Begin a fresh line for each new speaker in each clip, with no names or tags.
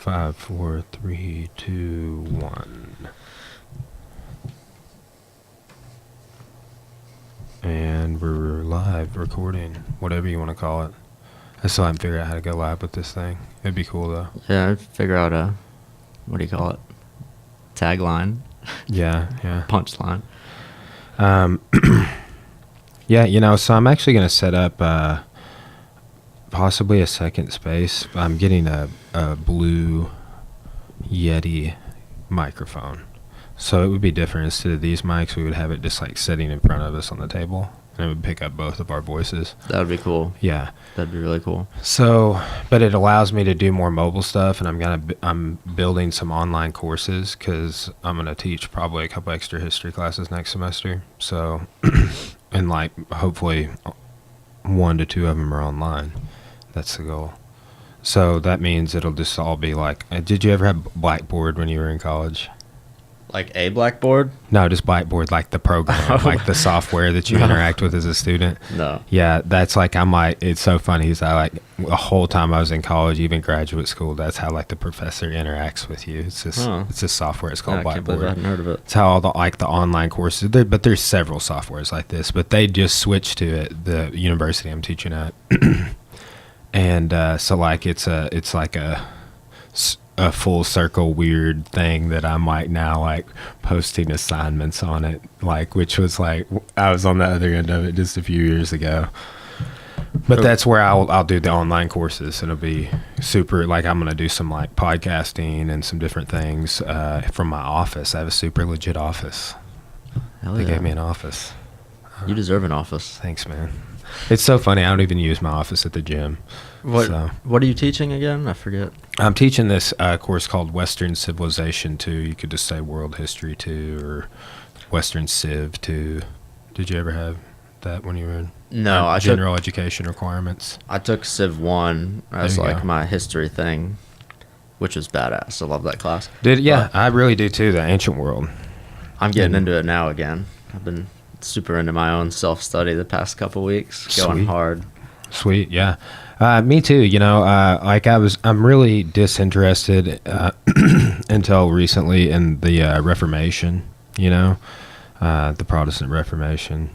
5, 4, 3, 2, 1. And we're live, recording, whatever you want to call it. I still haven't figured out how to go live with this thing. It'd be cool, though.
Yeah, I'd figure out what do you call it? Tagline?
Yeah.
Punchline.
Yeah, so I'm actually going to set up possibly a second space. I'm getting a blue Yeti microphone. So it would be different. Instead of these mics, we would have it just like sitting in front of us on the table, and it would pick up both of our voices.
That would be cool.
Yeah.
That'd be really cool.
So, but it allows me to do more mobile stuff, and I'm building some online courses because I'm going to teach probably a couple extra history classes next semester. So, and like hopefully 1 to 2 of them are online. That's the goal. So that means it'll just all be like, did you ever have Blackboard when you were in college?
Like a blackboard?
No, just Blackboard, like the program, like the software that you interact with as a student.
No.
Yeah, that's like, it's so funny. The whole time I was in college, even graduate school, that's how like the professor interacts with you. It's just, It's this software. It's called Blackboard.
I hadn't heard of it.
It's how all the online courses, but there's several softwares like this, but they just switched to it, the university I'm teaching at. And so like it's like a full circle weird thing that I'm like now like posting assignments on it, like, which was like I was on the other end of it just a few years ago. But that's where I'll do the online courses, and it'll be super, like I'm gonna do some like podcasting and some different things from my office. I have a super legit office.
Hell
They
yeah.
gave me an office.
You deserve an office.
Thanks, man. It's so funny. I don't even use my office at the gym.
What
So.
What are you teaching again? I forget.
I'm teaching this course called Western Civilization 2. You could just say World History 2 or Western Civ 2. Did you ever have that when you were in
No,
general education requirements?
I took Civ 1 as
There you
like
go.
my history thing, which was badass. I love that class.
Yeah, I really do too, the ancient world.
I'm getting into it now again. I've been super into my own self-study the past couple weeks, going
Sweet.
hard.
Sweet, yeah. Me too, like I'm really disinterested until recently in the Reformation, the Protestant Reformation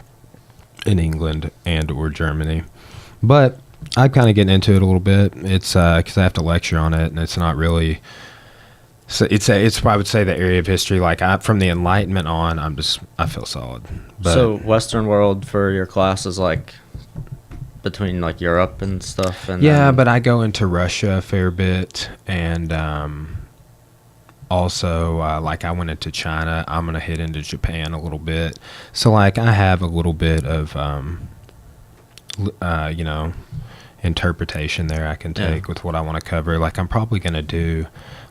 in England and or Germany. But I'm kind of getting into it a little bit. It's because I have to lecture on it, and it's not really. So it's I would say the area of history, like from the Enlightenment on, I feel solid. But
So Western world for your class is like between like Europe and stuff, and
yeah, but I go into Russia a fair bit, and also like I went into China. I'm gonna hit into Japan a little bit. So like I have a little bit of interpretation there I can take with what I want to cover. Like I'm probably gonna do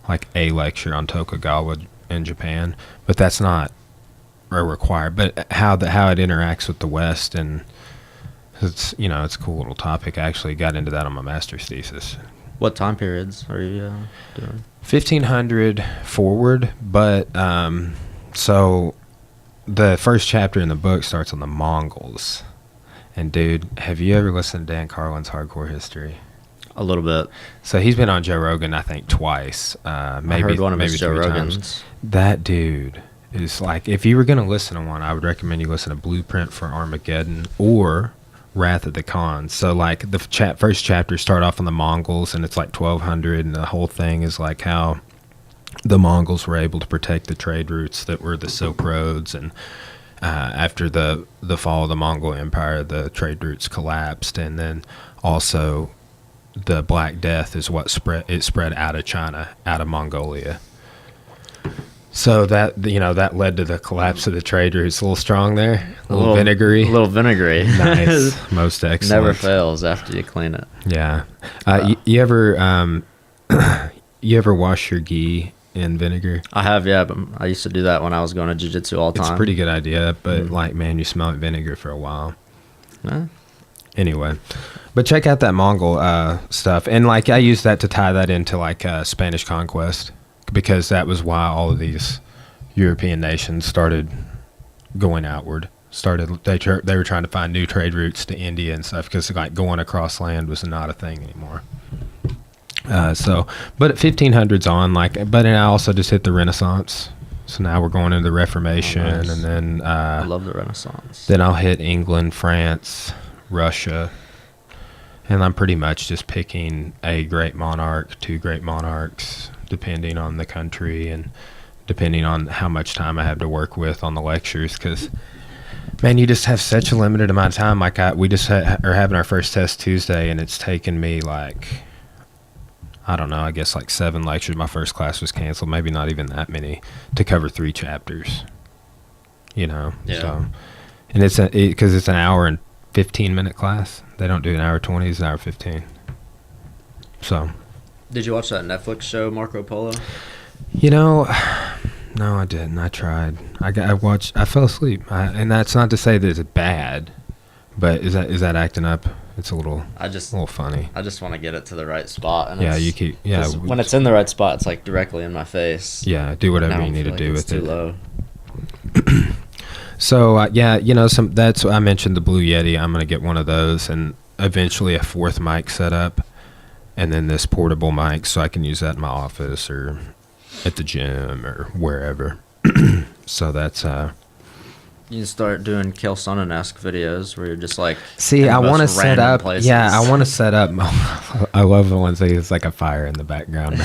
like a lecture on Tokugawa in Japan, but that's not required. But how it interacts with the West, and it's it's a cool little topic. I actually got into that on my master's thesis.
What time periods are you doing?
1500 forward, but so the first chapter in the book starts on the Mongols. And dude, have you ever listened to Dan Carlin's Hardcore History?
A little bit.
So he's been on Joe Rogan, I think, twice. Maybe
I heard one of
maybe
his Joe
3
Rogans.
times. That dude is like, if you were going to listen to one, I would recommend you listen to Blueprint for Armageddon or Wrath of the Khans. So like the first chapter start off on the Mongols, and it's like 1200, and the whole thing is like how the Mongols were able to protect the trade routes that were the Silk Roads, and after the fall of the Mongol Empire, the trade routes collapsed, and then also the Black Death is what spread out of China, out of Mongolia. So that that led to the collapse of the trade routes. A little strong there, a little vinegary.
A little vinegary.
Nice, most excellent.
Never fails after you clean it.
Yeah. You ever you ever wash your gi in vinegar?
I have, yeah, but I used to do that when I was going to jiu-jitsu all the time.
It's a pretty good idea, but like, man, you smell like vinegar for a while.
Yeah.
Anyway, but check out that Mongol stuff, and like I use that to tie that into like Spanish conquest, because that was why all of these European nations started going outward. They were trying to find new trade routes to India and stuff, because like going across land was not a thing anymore. But at 1500's on, like, but then I also just hit the Renaissance. So now we're going into the Reformation,
Oh, nice.
and then
I love the Renaissance.
then I'll hit England, France, Russia, and I'm pretty much just picking a great monarch, two great monarchs, depending on the country and depending on how much time I have to work with on the lectures. Because, man, you just have such a limited amount of time. Like, we just are having our first test Tuesday, and it's taken me, like, I don't know, I guess like 7 lectures. My first class was canceled, maybe not even that many, to cover 3 chapters. You know?
Yeah.
So, and because it's an hour and 15-minute class. They don't do an hour 20, it's an hour 15. So.
Did you watch that Netflix show, Marco Polo?
You know, no, I didn't. I tried. I watched. I fell asleep. And that's not to say that it's bad, but is that acting up? It's a little funny.
I just want to get it to the right spot. And
Yeah, you keep. Yeah,
when it's in the right spot, it's like directly in my face.
Yeah, do whatever you need to do with it.
Too low.
So yeah, you know, that's I mentioned the Blue Yeti. I'm gonna get one of those, and eventually a 4th mic set up, and then this portable mic so I can use that in my office or at the gym or wherever. So that's
You can start doing Kill Sonnen-esque videos where you're just like.
See, I want to set up.
Places.
Yeah, I want to set up. I love the ones that it's like a fire in the background.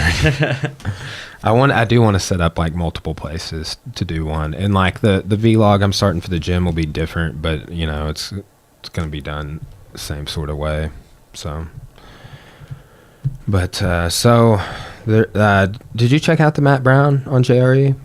I do want to set up like multiple places to do one, and like the vlog I'm starting for the gym will be different, but you know it's going to be done the same sort of way. So, but so there. Did you check out the Matt Brown on JRE?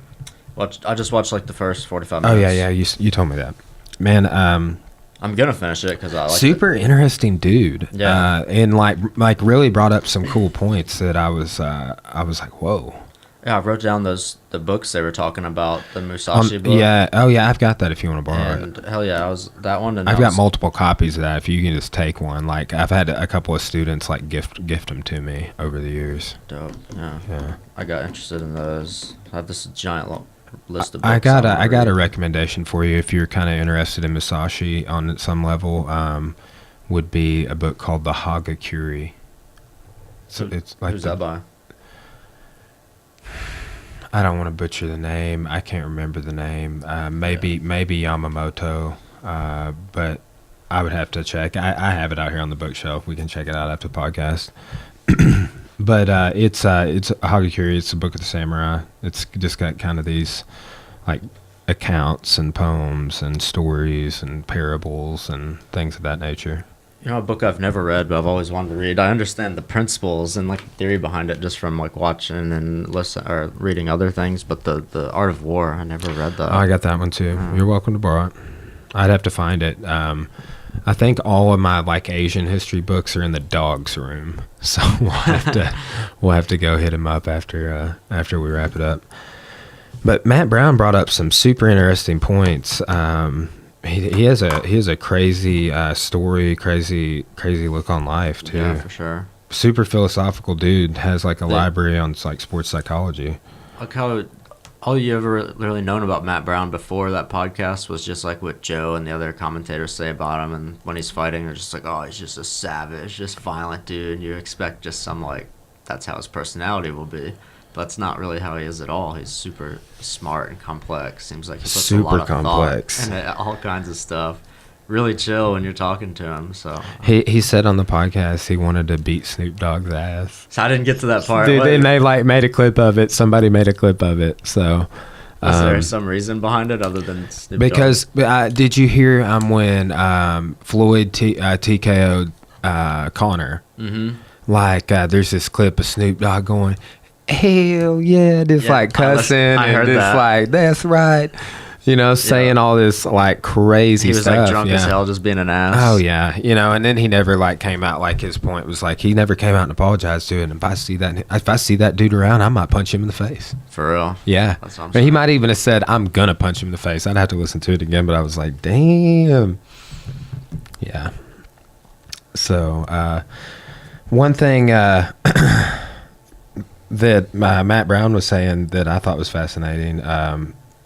I just watched like the first 45 minutes.
Oh yeah. You told me that, man.
I'm gonna finish it because I like
super interesting dude.
Yeah,
and like really brought up some cool points that I was like, whoa.
Yeah, I wrote down the books they were talking about, the Miocic book.
Yeah, oh yeah, I've got that if you want to borrow
and
it.
Hell yeah, I was that one. And
I've got multiple copies of that. If you can just take one, like I've had a couple of students like gift them to me over the years.
Dope. Yeah.
Yeah.
I got interested in those. I have this giant list of books.
I got a recommendation for you if you're kind of interested in Miocic on some level. Would be a book called The Hagakure. So it's like
who's that by?
I don't want to butcher the name. I can't remember the name. Maybe Yamamoto, but I would have to check. I have it out here on the bookshelf. We can check it out after the podcast. But it's Hagakure. It's a book of the samurai. It's just got kind of these like accounts and poems and stories and parables and things of that nature.
You know, a book I've never read, but I've always wanted to read. I understand the principles and like the theory behind it just from like watching and listen or reading other things. But the Art of War, I never read that.
Oh, I got that one too. You're welcome to borrow it. I'd have to find it. I think all of my like Asian history books are in the dog's room, so we'll have to go hit him up after we wrap it up. But Matt Brown brought up some super interesting points. He has a crazy story, crazy look on life too.
Yeah, for sure.
Super philosophical dude. Has like a library on like sports psychology.
Like how all you ever really known about Matt Brown before that podcast was just like what Joe and the other commentators say about him, and when he's fighting, they're just like, oh, he's just a savage, just violent dude. And you expect just some like that's how his personality will be. But that's not really how he is at all. He's super smart and complex. Seems like he puts a lot of thought into all kinds of stuff. Really chill when you're talking to him. So
he said on the podcast he wanted to beat Snoop Dogg's ass.
So I didn't get to that part.
Dude, and they like made a clip of it. Somebody made a clip of it. So
is there some reason behind it other than Snoop
because did you hear when Floyd TKO'd Connor? Mm-hmm. Like there's this clip of Snoop Dogg going, hell yeah, just like cussing and just like that's right, you know, saying all this like crazy stuff.
He was like drunk as hell, just being an ass.
Oh yeah, you know, and then he never like came out. Like his point was like he never came out and apologized to it. And if I see that dude around, I might punch him in the face.
For real?
Yeah.
That's what I'm
but
saying.
he might even have said I'm gonna punch him in the face. I'd have to listen to it again, but I was like, damn. Yeah. So one thing that Matt Brown was saying that I thought was fascinating.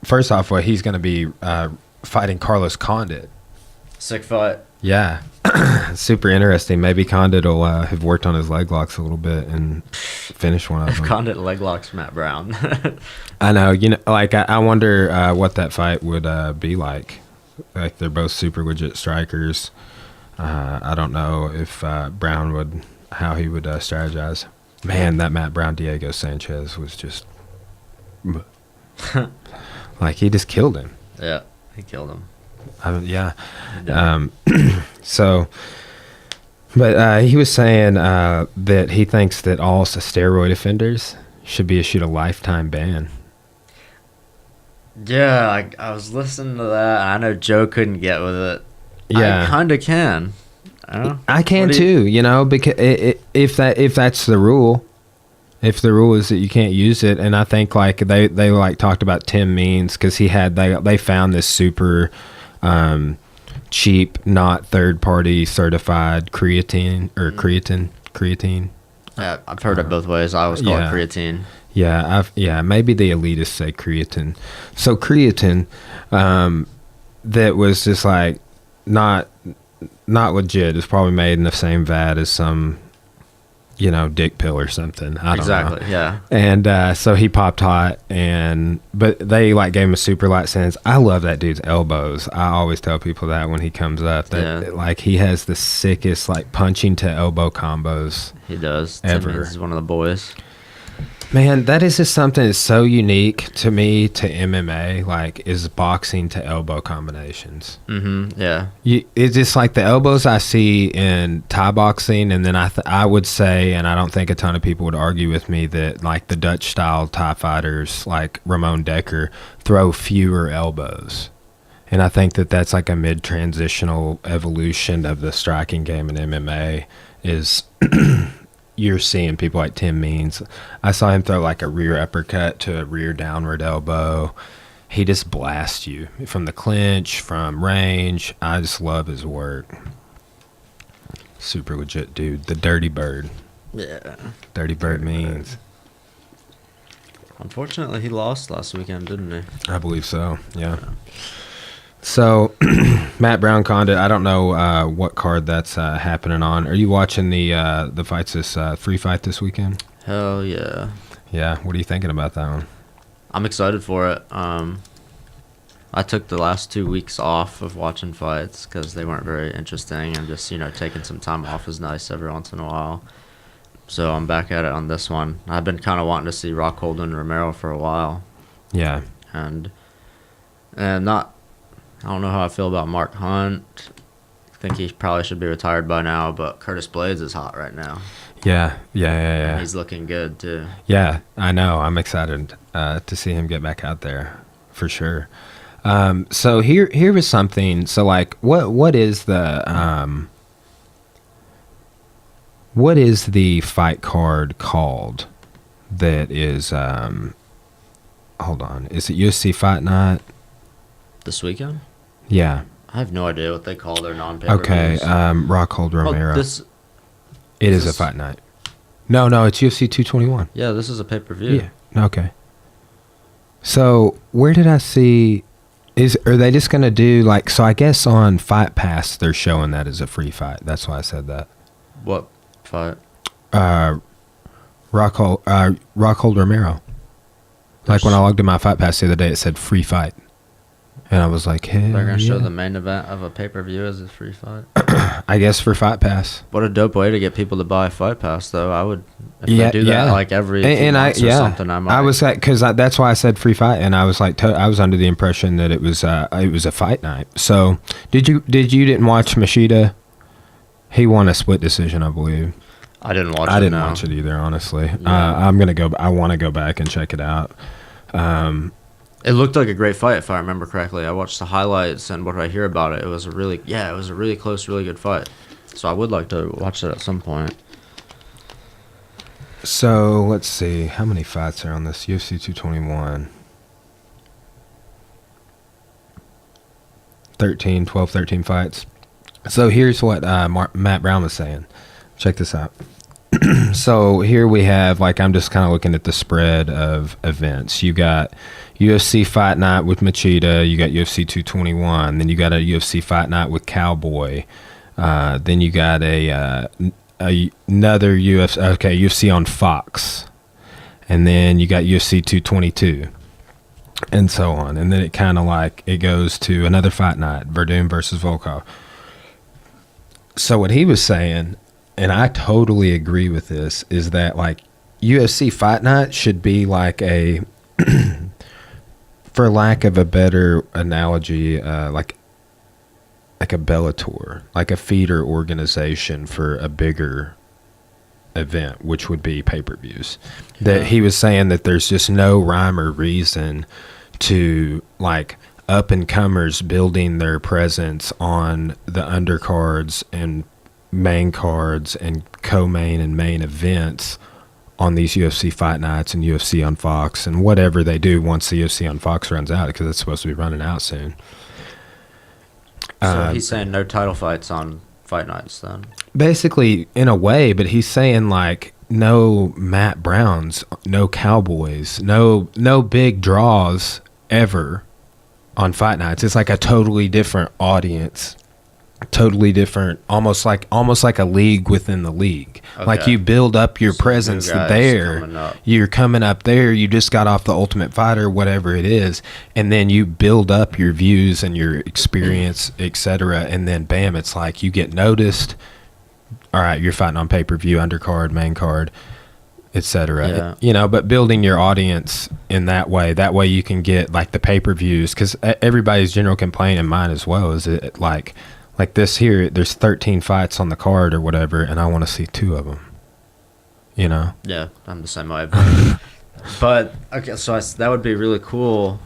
First off, he's going to be fighting Carlos Condit.
Sick fight.
Yeah. Super interesting. Maybe Condit will have worked on his leg locks a little bit and finish one of
If
them.
Condit leg locks Matt Brown.
I know. Like I wonder what that fight would be like. Like they're both super legit strikers. I don't know if Brown how he would strategize. Man, that Matt Brown Diego Sanchez was just like he just killed him.
Yeah, he killed him.
Yeah. So, but he was saying that he thinks that all steroid offenders should be issued a lifetime ban.
Yeah, I was listening to that, and I know Joe couldn't get with it.
Yeah.
I kind of can.
I can too, because if that's the rule, if the rule is that you can't use it, and I think like they like talked about Tim Means because they found this super cheap, not third party certified creatine.
Yeah, I've heard it both ways. I always call it creatine.
Yeah, maybe the elitists say creatine. So creatine, that was just like not legit. It's probably made in the same vat as some, dick pill or something. I don't know.
Exactly. Yeah.
And so he popped hot, but they like gave him a super light sentence. I love that dude's elbows. I always tell people that when he comes up, that like he has the sickest like punching to elbow combos.
He does.
Ever.
He's one of the boys.
Man, that is just something that's so unique to me to MMA, like, is boxing to elbow combinations.
Mm-hmm, yeah.
It's just like the elbows I see in Thai boxing, and then I would say, and I don't think a ton of people would argue with me, that, like, the Dutch-style Thai fighters, like Ramon Decker, throw fewer elbows. And I think that that's, like, a mid-transitional evolution of the striking game in MMA is... You're seeing people like Tim Means. I saw him throw like a rear uppercut to a rear downward elbow. He just blasts you from the clinch, from range. I just love his work. Super legit dude. The Dirty Bird.
Yeah.
Dirty Bird Means.
Unfortunately, he lost last weekend, didn't he?
I believe so, yeah. So, Matt Brown Condit, I don't know what card that's happening on. Are you watching the fights, this free fight this weekend?
Hell yeah.
Yeah, what are you thinking about that one?
I'm excited for it. I took the last 2 weeks off of watching fights because they weren't very interesting, and just, taking some time off is nice every once in a while. So I'm back at it on this one. I've been kind of wanting to see Rockhold and Romero for a while.
Yeah.
And I don't know how I feel about Mark Hunt. I think he probably should be retired by now, but Curtis Blades is hot right now.
Yeah.
And he's looking good, too.
Yeah, I know. I'm excited to see him get back out there, for sure. So here was something. So, like, what is the fight card called that is, hold on, is it UFC Fight Night?
This weekend?
Yeah.
I have no idea what they call their non-pay-per-views.
Okay, Rockhold Romero. It is a fight night. No, it's UFC 221.
Yeah, this is a pay-per-view.
Yeah, okay. So, where did I see... Are they just going to do, like... So, I guess on Fight Pass, they're showing that as a free fight. That's why I said that.
What fight?
Rockhold Romero. Like, when I logged in my Fight Pass the other day, it said free fight. And I was like, hey,
they're going to show the main event of a pay-per-view as a free fight?
I guess for Fight Pass.
What a dope way to get people to buy Fight Pass, though. I would, if they do that like every few months or something, I might.
I was like, because that's why I said free fight, and I was like, I was under the impression that it was a fight night. So, you didn't watch Machida? He won a split decision, I believe.
I didn't watch it.
I didn't watch it either, honestly.
Yeah.
I want to go back and check it out.
It looked like a great fight, if I remember correctly. I watched the highlights, and what I hear about it, it was a really close, really good fight. So I would like to watch it at some point.
So, let's see. How many fights are on this? UFC 221. 13 fights. So, here's what Matt Brown was saying. Check this out. So, here we have, like, I'm just kind of looking at the spread of events. You got UFC Fight Night with Machida. You got UFC 221. Then you got a UFC Fight Night with Cowboy. Then you got another UFC on Fox, and then you got UFC 222, and so on. And then it kind of like it goes to another fight night, Verdun versus Volkov. So what he was saying, and I totally agree with this, is that like UFC fight night should be like a, for lack of a better analogy, like a Bellator, like a feeder organization for a bigger event, which would be pay-per-views. Yeah. That he was saying that there's just no rhyme or reason to like up-and-comers building their presence on the undercards and main cards and co-main and main events on these UFC fight nights and UFC on Fox and whatever they do once the UFC on Fox runs out, because it's supposed to be running out soon.
So he's saying no title fights on fight nights then?
Basically, in a way, but he's saying like no Matt Browns, no Cowboys, no big draws ever on fight nights. It's like a totally different audience, totally different, almost like a league within the league. Okay. Like you build up your presence there. You're coming up there. You just got off the Ultimate Fighter, whatever it is, and then you build up your views and your experience, etc. And then bam, it's like you get noticed. All right, you're fighting on pay-per-view, undercard, main card, etc. Yeah. You know, but building your audience in that way you can get like the pay-per-views, because everybody's general complaint, and mine as well, is it like this here, there's 13 fights on the card or whatever, and I want to see 2 of them, you know?
Yeah, I'm the same way. But, okay, so that would be really cool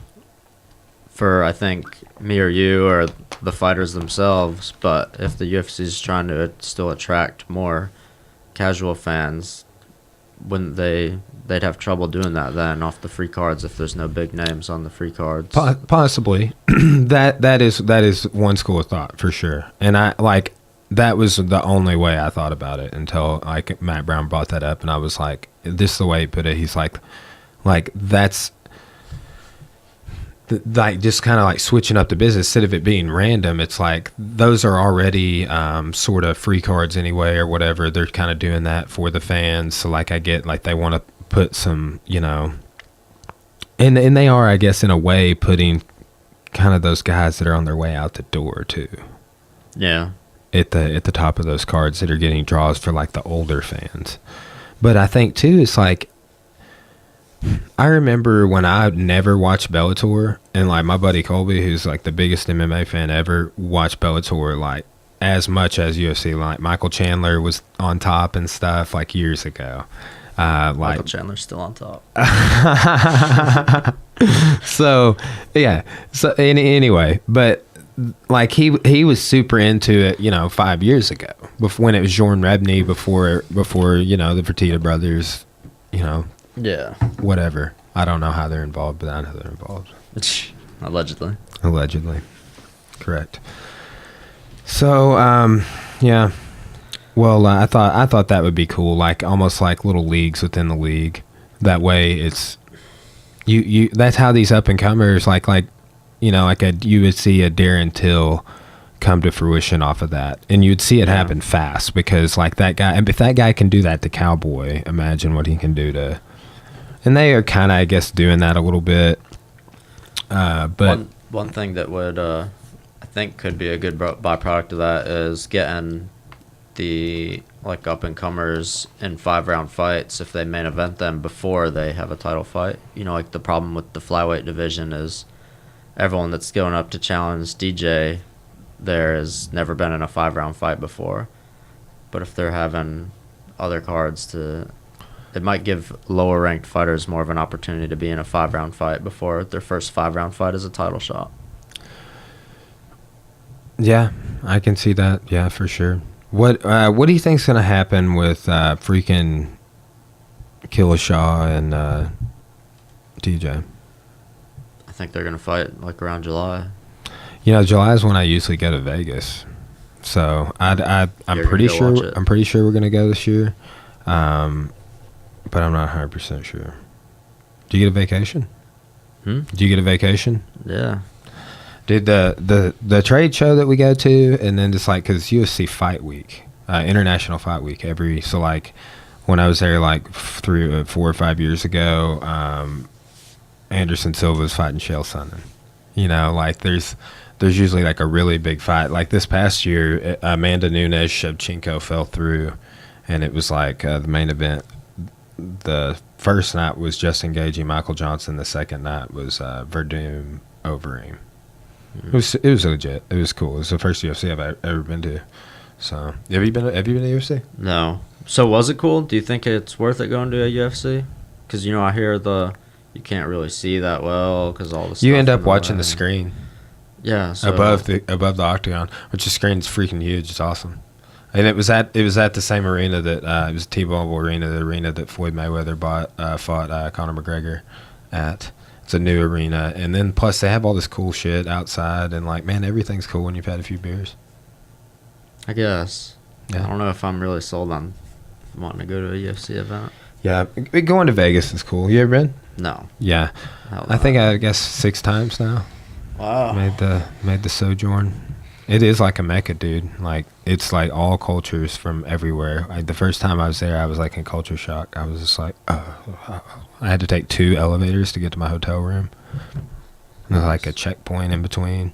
for, I think, me or you or the fighters themselves. But if the UFC is trying to still attract more casual fans, wouldn't they'd have trouble doing that then off the free cards if there's no big names on the free cards?
Possibly. that is one school of thought for sure. And I like that was the only way I thought about it until like Matt Brown brought that up, and I was like, this is the way he put it. He's like that's like just kind of like switching up the business instead of it being random. It's like those are already sort of free cards anyway or whatever. They're kind of doing that for the fans. So like I get like they want to put some, you know, and they are, I guess, in a way putting kind of those guys that are on their way out the door too.
Yeah.
At the top of those cards that are getting draws for like the older fans. But I think too, it's like, I remember when I never watched Bellator, and like my buddy Colby, who's like the biggest MMA fan ever, watched Bellator like as much as UFC. Like Michael Chandler was on top and stuff like years ago.
Michael Chandler's still on top.
So yeah. So anyway, but like he was super into it, you know, 5 years ago, when it was Jordan Rebney, before you know the Fertitta brothers, you know.
Yeah.
Whatever. I don't know how they're involved, but I know they're involved.
Allegedly.
Correct. So, yeah. Well, I thought that would be cool, like almost like little leagues within the league. That way, it's you. That's how these up and comers, like you know, you would see a Darren Till come to fruition off of that, and you'd see it happen fast, because like that guy, and if that guy can do that to Cowboy, imagine what he can do to. And they are kind of, I guess, doing that a little bit. But
one thing that would, I think, could be a good byproduct of that is getting the like up and comers in 5-round fights if they main event them before they have a title fight. You know, like the problem with the flyweight division is everyone that's going up to challenge DJ there has never been in a 5-round fight before. But if they're having other cards it might give lower ranked fighters more of an opportunity to be in a 5-round fight before their first 5-round fight is a title shot.
Yeah, I can see that. Yeah, for sure. What do you think's gonna happen with freaking Killishaw and DJ?
I think they're gonna fight like around July.
You know, July is when I usually go to Vegas, so I'm pretty sure we're gonna go this year. But I'm not 100% sure. Do you get a vacation? Do you get a vacation?
Yeah.
Dude, the trade show that we go to, and then just like, because UFC Fight Week, International Fight Week, so like when I was there like 4 or 5 years ago, Anderson Silva was fighting Chael Sonnen. You know, like there's usually like a really big fight. Like this past year, Amanda Nunes Shevchenko fell through, and it was like the main event. The first night was just engaging Michael Johnson. The second night was Verdum Overeem. It was legit. It was cool. It was the first UFC I've ever been to. So have you been to UFC?
No. So was it cool? Do you think it's worth it going to a UFC? Because I hear you can't really see that well because all the stuff.
You end up watching the screen.
Yeah. So,
above the octagon, which the screen's freaking huge. It's awesome. And it was at the same arena that it was T-Mobile Arena, the arena that Floyd Mayweather fought Conor McGregor at. It's a new arena, and then plus they have all this cool shit outside, and like, man, everything's cool when you've had a few beers.
I guess.
Yeah.
I don't know if I'm really sold on wanting to go to a UFC event.
Yeah, going to Vegas is cool. You ever been?
No.
Yeah, I think I guess 6 times now.
Wow.
Made the sojourn. It is like a mecca, dude. Like it's like all cultures from everywhere. Like the first time I was there, I was like in culture shock. I was just like, I had to take 2 elevators to get to my hotel room. There's like a checkpoint in between.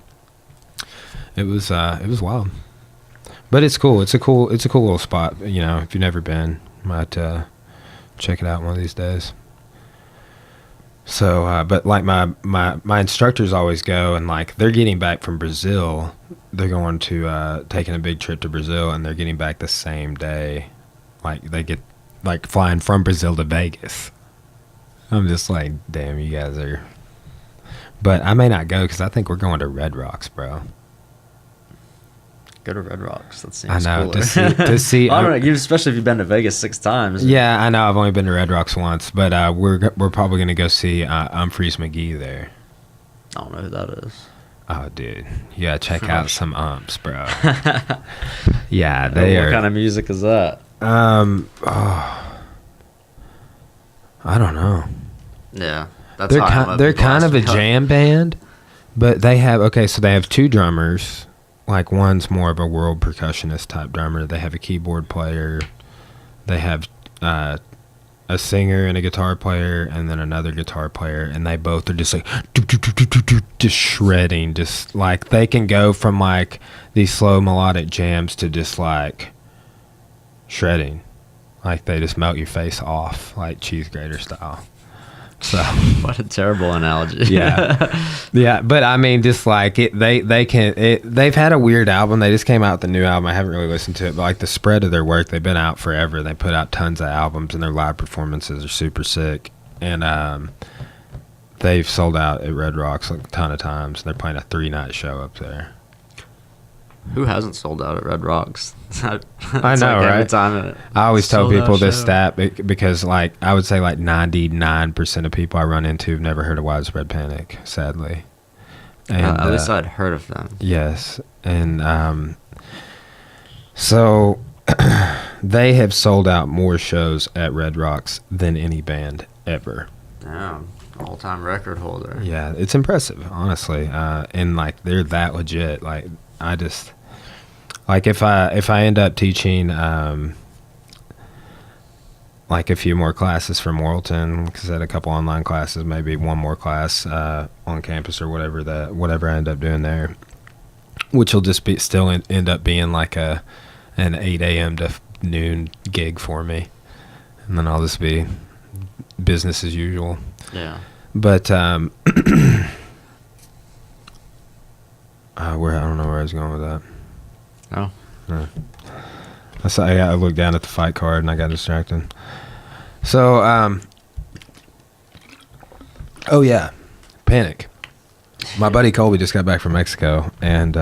It was wild, but it's cool. It's a cool little spot. If you've never been, might check it out one of these days. So, but like my instructors always go, and like they're getting back from Brazil. They're going to taking a big trip to Brazil, and they're getting back the same day. Like they get like flying from Brazil to Vegas. I'm just like, damn, you guys are. But I may not go because I think we're going to Red Rocks, bro.
Go to Red Rocks. That seems
I know
cooler.
to see.
I don't know, especially if you've been to Vegas 6 times.
Yeah, I know. I've only been to Red Rocks once, but we're probably gonna go see Humphreys McGee there.
I don't know who that is.
Oh, dude, you gotta check out some umps, bro. Yeah, they are.
What kind of music is that?
I don't know.
Yeah,
they're kind of a jam band, but they have so they have 2 drummers. Like one's more of a world percussionist type drummer. They have a keyboard player. They have a singer and a guitar player, and then another guitar player, and they both are just like just shredding. Just like they can go from like these slow melodic jams to just like shredding. Like they just melt your face off like cheese grater style. So
what a terrible analogy.
yeah, but I mean, just like they've had a weird album. They just came out with a new album. I haven't really listened to it, but like the spread of their work, they've been out forever. They put out tons of albums, and their live performances are super sick. And they've sold out at Red Rocks like a ton of times. They're playing a 3-night show up there.
Who hasn't sold out at Red Rocks?
I know, right?
Every time
I always tell people this stat because, like, I would say like 99% of people I run into have never heard of Widespread Panic, sadly. And
at least I'd heard of them.
Yes, and so they have sold out more shows at Red Rocks than any band ever.
Damn, all-time record holder.
Yeah, it's impressive, honestly, and like they're that legit. Like I just. Like if I end up teaching like a few more classes from Morrilton, because I had a couple online classes, maybe one more class on campus or whatever I end up doing there, which will just be end up being like an 8 a.m. to noon gig for me, and then I'll just be business as usual.
Yeah.
But I don't know where I was going with that.
Oh.
Yeah. I looked down at the fight card and I got distracted. So, oh yeah, Panic. My buddy Colby just got back from Mexico, and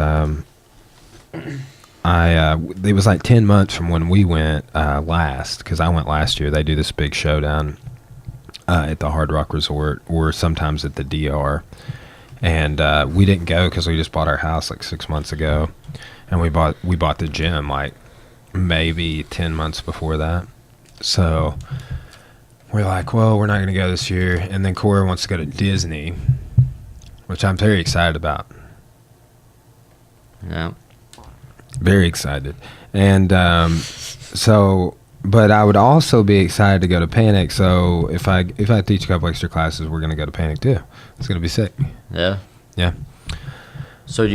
it was like 10 months from when we went last, because I went last year. They do this big showdown at the Hard Rock Resort, or sometimes at the DR. And we didn't go because we just bought our house like 6 months ago. And we bought the gym like maybe 10 months before that. So we're like, well, we're not going to go this year. And then Corey wants to go to Disney, which I'm very excited about.
Yeah.
Very excited. And but I would also be excited to go to Panic. So if I teach a couple extra classes, we're gonna go to Panic too. It's gonna be sick.
Yeah.
Yeah.
So if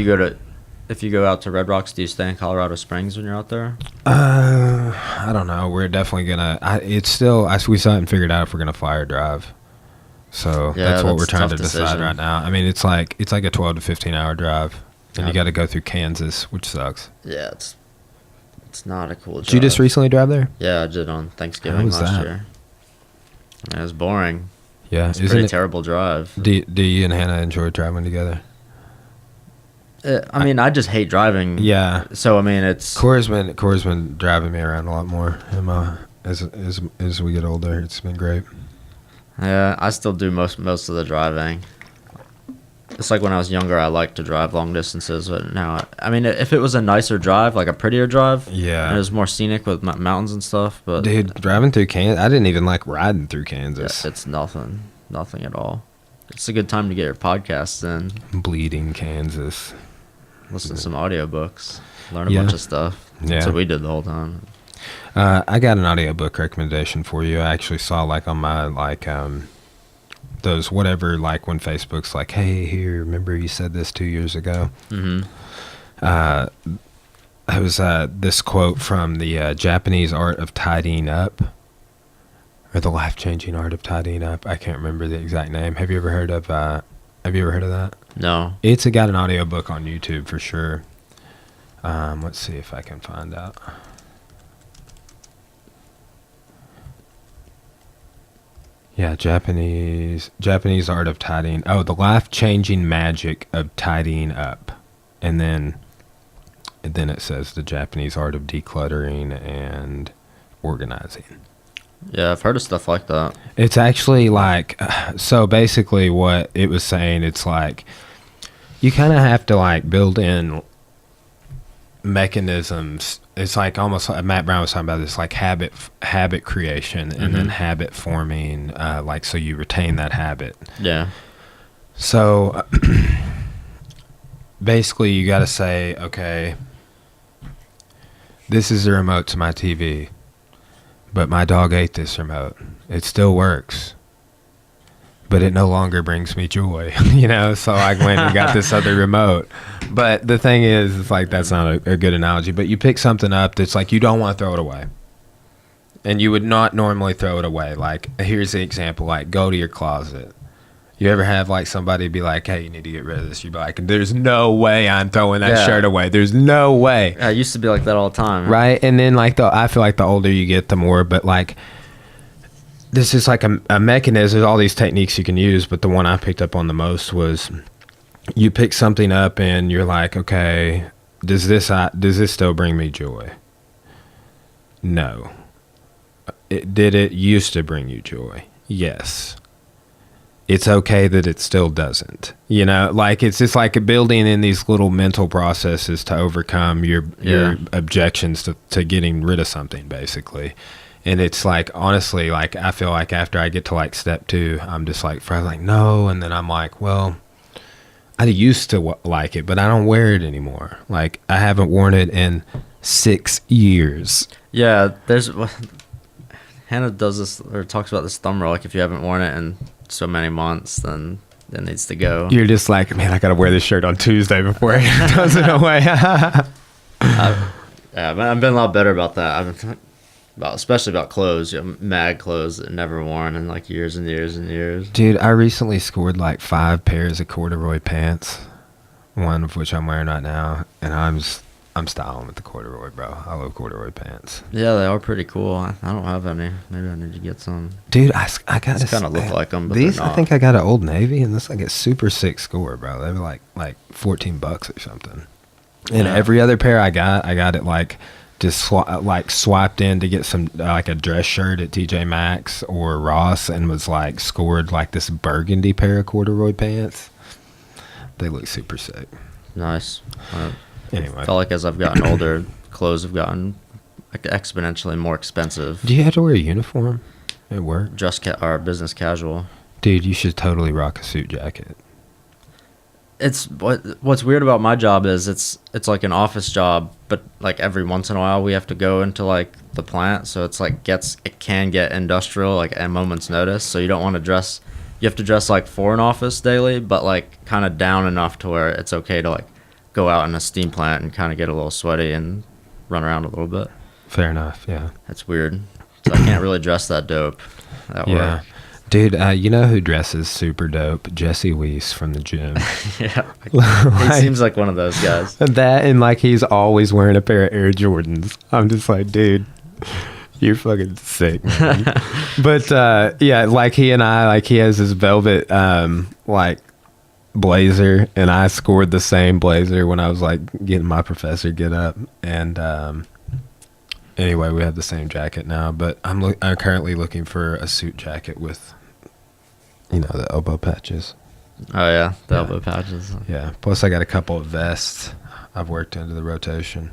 you go out to Red Rocks, do you stay in Colorado Springs when you're out there?
I don't know. We're definitely gonna. We still haven't figured out if we're gonna fly or drive. So
Yeah,
that's what
that's
we're
a
trying to
tough
decide
decision.
right now. I mean, it's like a 12 to 15 hour drive, and
Yeah.
you got to go through Kansas, which sucks.
Yeah, it's not a cool drive.
Did you just recently drive there?
Yeah, I did on
How
Thanksgiving
was
last
that?
year. I mean, it was boring.
Yeah,
It's a
isn't
pretty
it?
terrible drive.
Do you and Hannah enjoy traveling together?
I mean, I just hate driving.
Yeah,
So I mean, it's
Cora's been driving me around a lot more. As we get older, it's been great.
yeah. I still do most of the driving. It's like when I was younger, I liked to drive long distances, but now, I mean, if it was a nicer drive, like a prettier drive,
Yeah.
and it was more scenic with mountains and stuff, but
Dude, driving through Kansas, I didn't even like riding through
yeah,
Kansas.
it's nothing at all. It's a good time to get your podcasts in,
Bleeding Kansas.
listen to some audiobooks, learn a
Yeah.
bunch of stuff.
Yeah.
That's what we did the whole time.
I got an audiobook recommendation for you. I actually saw like on my those whatever, like when Facebook's like, hey, here, remember you said this 2 years ago?
Mm-hmm.
It was this quote from the Japanese art of tidying up, or the life-changing art of tidying up. I can't remember the exact name. Have you ever heard of that?
No.
It's got an audiobook on YouTube for sure. Let's see if I can find out. Yeah, Japanese art of tidying. Oh, the life-changing magic of tidying up, and then it says the Japanese art of decluttering and organizing.
Yeah, I've heard of stuff like that.
It's actually like, so basically what it was saying, it's like you kind of have to like build in mechanisms. It's like almost like Matt Brown was talking about this, like habit creation and then habit forming, like so you retain that habit.
Yeah.
So basically you got to say, okay, this is the remote to my TV, but my dog ate this remote. It still works, but it no longer brings me joy, so I went and got this other remote. But the thing is, it's like, that's not a good analogy, but you pick something up that's like, you don't want to throw it away. And you would not normally throw it away. Like, here's the example, like, go to your closet. You ever have like somebody be like, hey, you need to get rid of this? You'd be like, there's no way I'm throwing that shirt away. There's no way.
I used to be like that all the time.
Right? And then like I feel like the older you get, the more, but like, this is like a mechanism. There's all these techniques you can use, but the one I picked up on the most was you pick something up and you're like, okay, does this still bring me joy? No. Did it used to bring you joy? Yes. It's okay that it still doesn't. Like it's just like building in these little mental processes to overcome your objections to getting rid of something, basically. And it's like, honestly, like I feel like after I get to like step 2, I'm just like, no. And then I'm like, well, I used to like it, but I don't wear it anymore. Like I haven't worn it in 6 years.
Yeah, Hannah does this or talks about this thumb roll. Like if you haven't worn it in so many months, then it needs to go.
You're just like, man, I got to wear this shirt on Tuesday before it throws it away.
I've been a lot better about that. Especially about clothes, mad clothes that never worn in like years and years and years.
Dude, I recently scored like 5 pairs of corduroy pants, one of which I'm wearing right now, and I'm styling with the corduroy, bro. I love corduroy pants.
Yeah, they are pretty cool. I don't have any. Maybe I need to get some.
Dude, I got
These kind of look like them, but
these.
they're not.
I think I got an Old Navy, and this like a super sick score, bro. They were like $14 or something. And every other pair I got it like just swiped in to get some like a dress shirt at TJ Maxx or Ross, and was like scored like this burgundy pair of corduroy pants. They look super sick.
Nice.
Anyway,
I felt like as I've gotten older, clothes have gotten like exponentially more expensive.
do you have to wear a uniform at work?
Or business casual.
Dude, you should totally rock a suit jacket.
What's weird about my job is it's like an office job, but like every once in a while we have to go into like the plant, so it's like it can get industrial like at a moment's notice. So you don't want to dress. You have to dress like for an office daily, but like kind of down enough to where it's okay to like go out in a steam plant and kind of get a little sweaty and run around a little bit.
Fair enough. Yeah.
That's weird. So I can't really dress that dope.
Yeah. Dude, you know who dresses super dope? Jesse Weiss from the gym.
Yeah.
Like,
He seems like one of those guys.
that and like he's always wearing a pair of Air Jordans. I'm just like, dude, you're fucking sick, man. But yeah, like he and I, like he has his velvet like blazer, and I scored the same blazer when I was like getting my professor get up. And anyway, we have the same jacket now, but I'm currently looking for a suit jacket with, you know, the elbow patches.
Oh yeah, the elbow patches.
Yeah. Plus, I got a couple of vests I've worked into the rotation.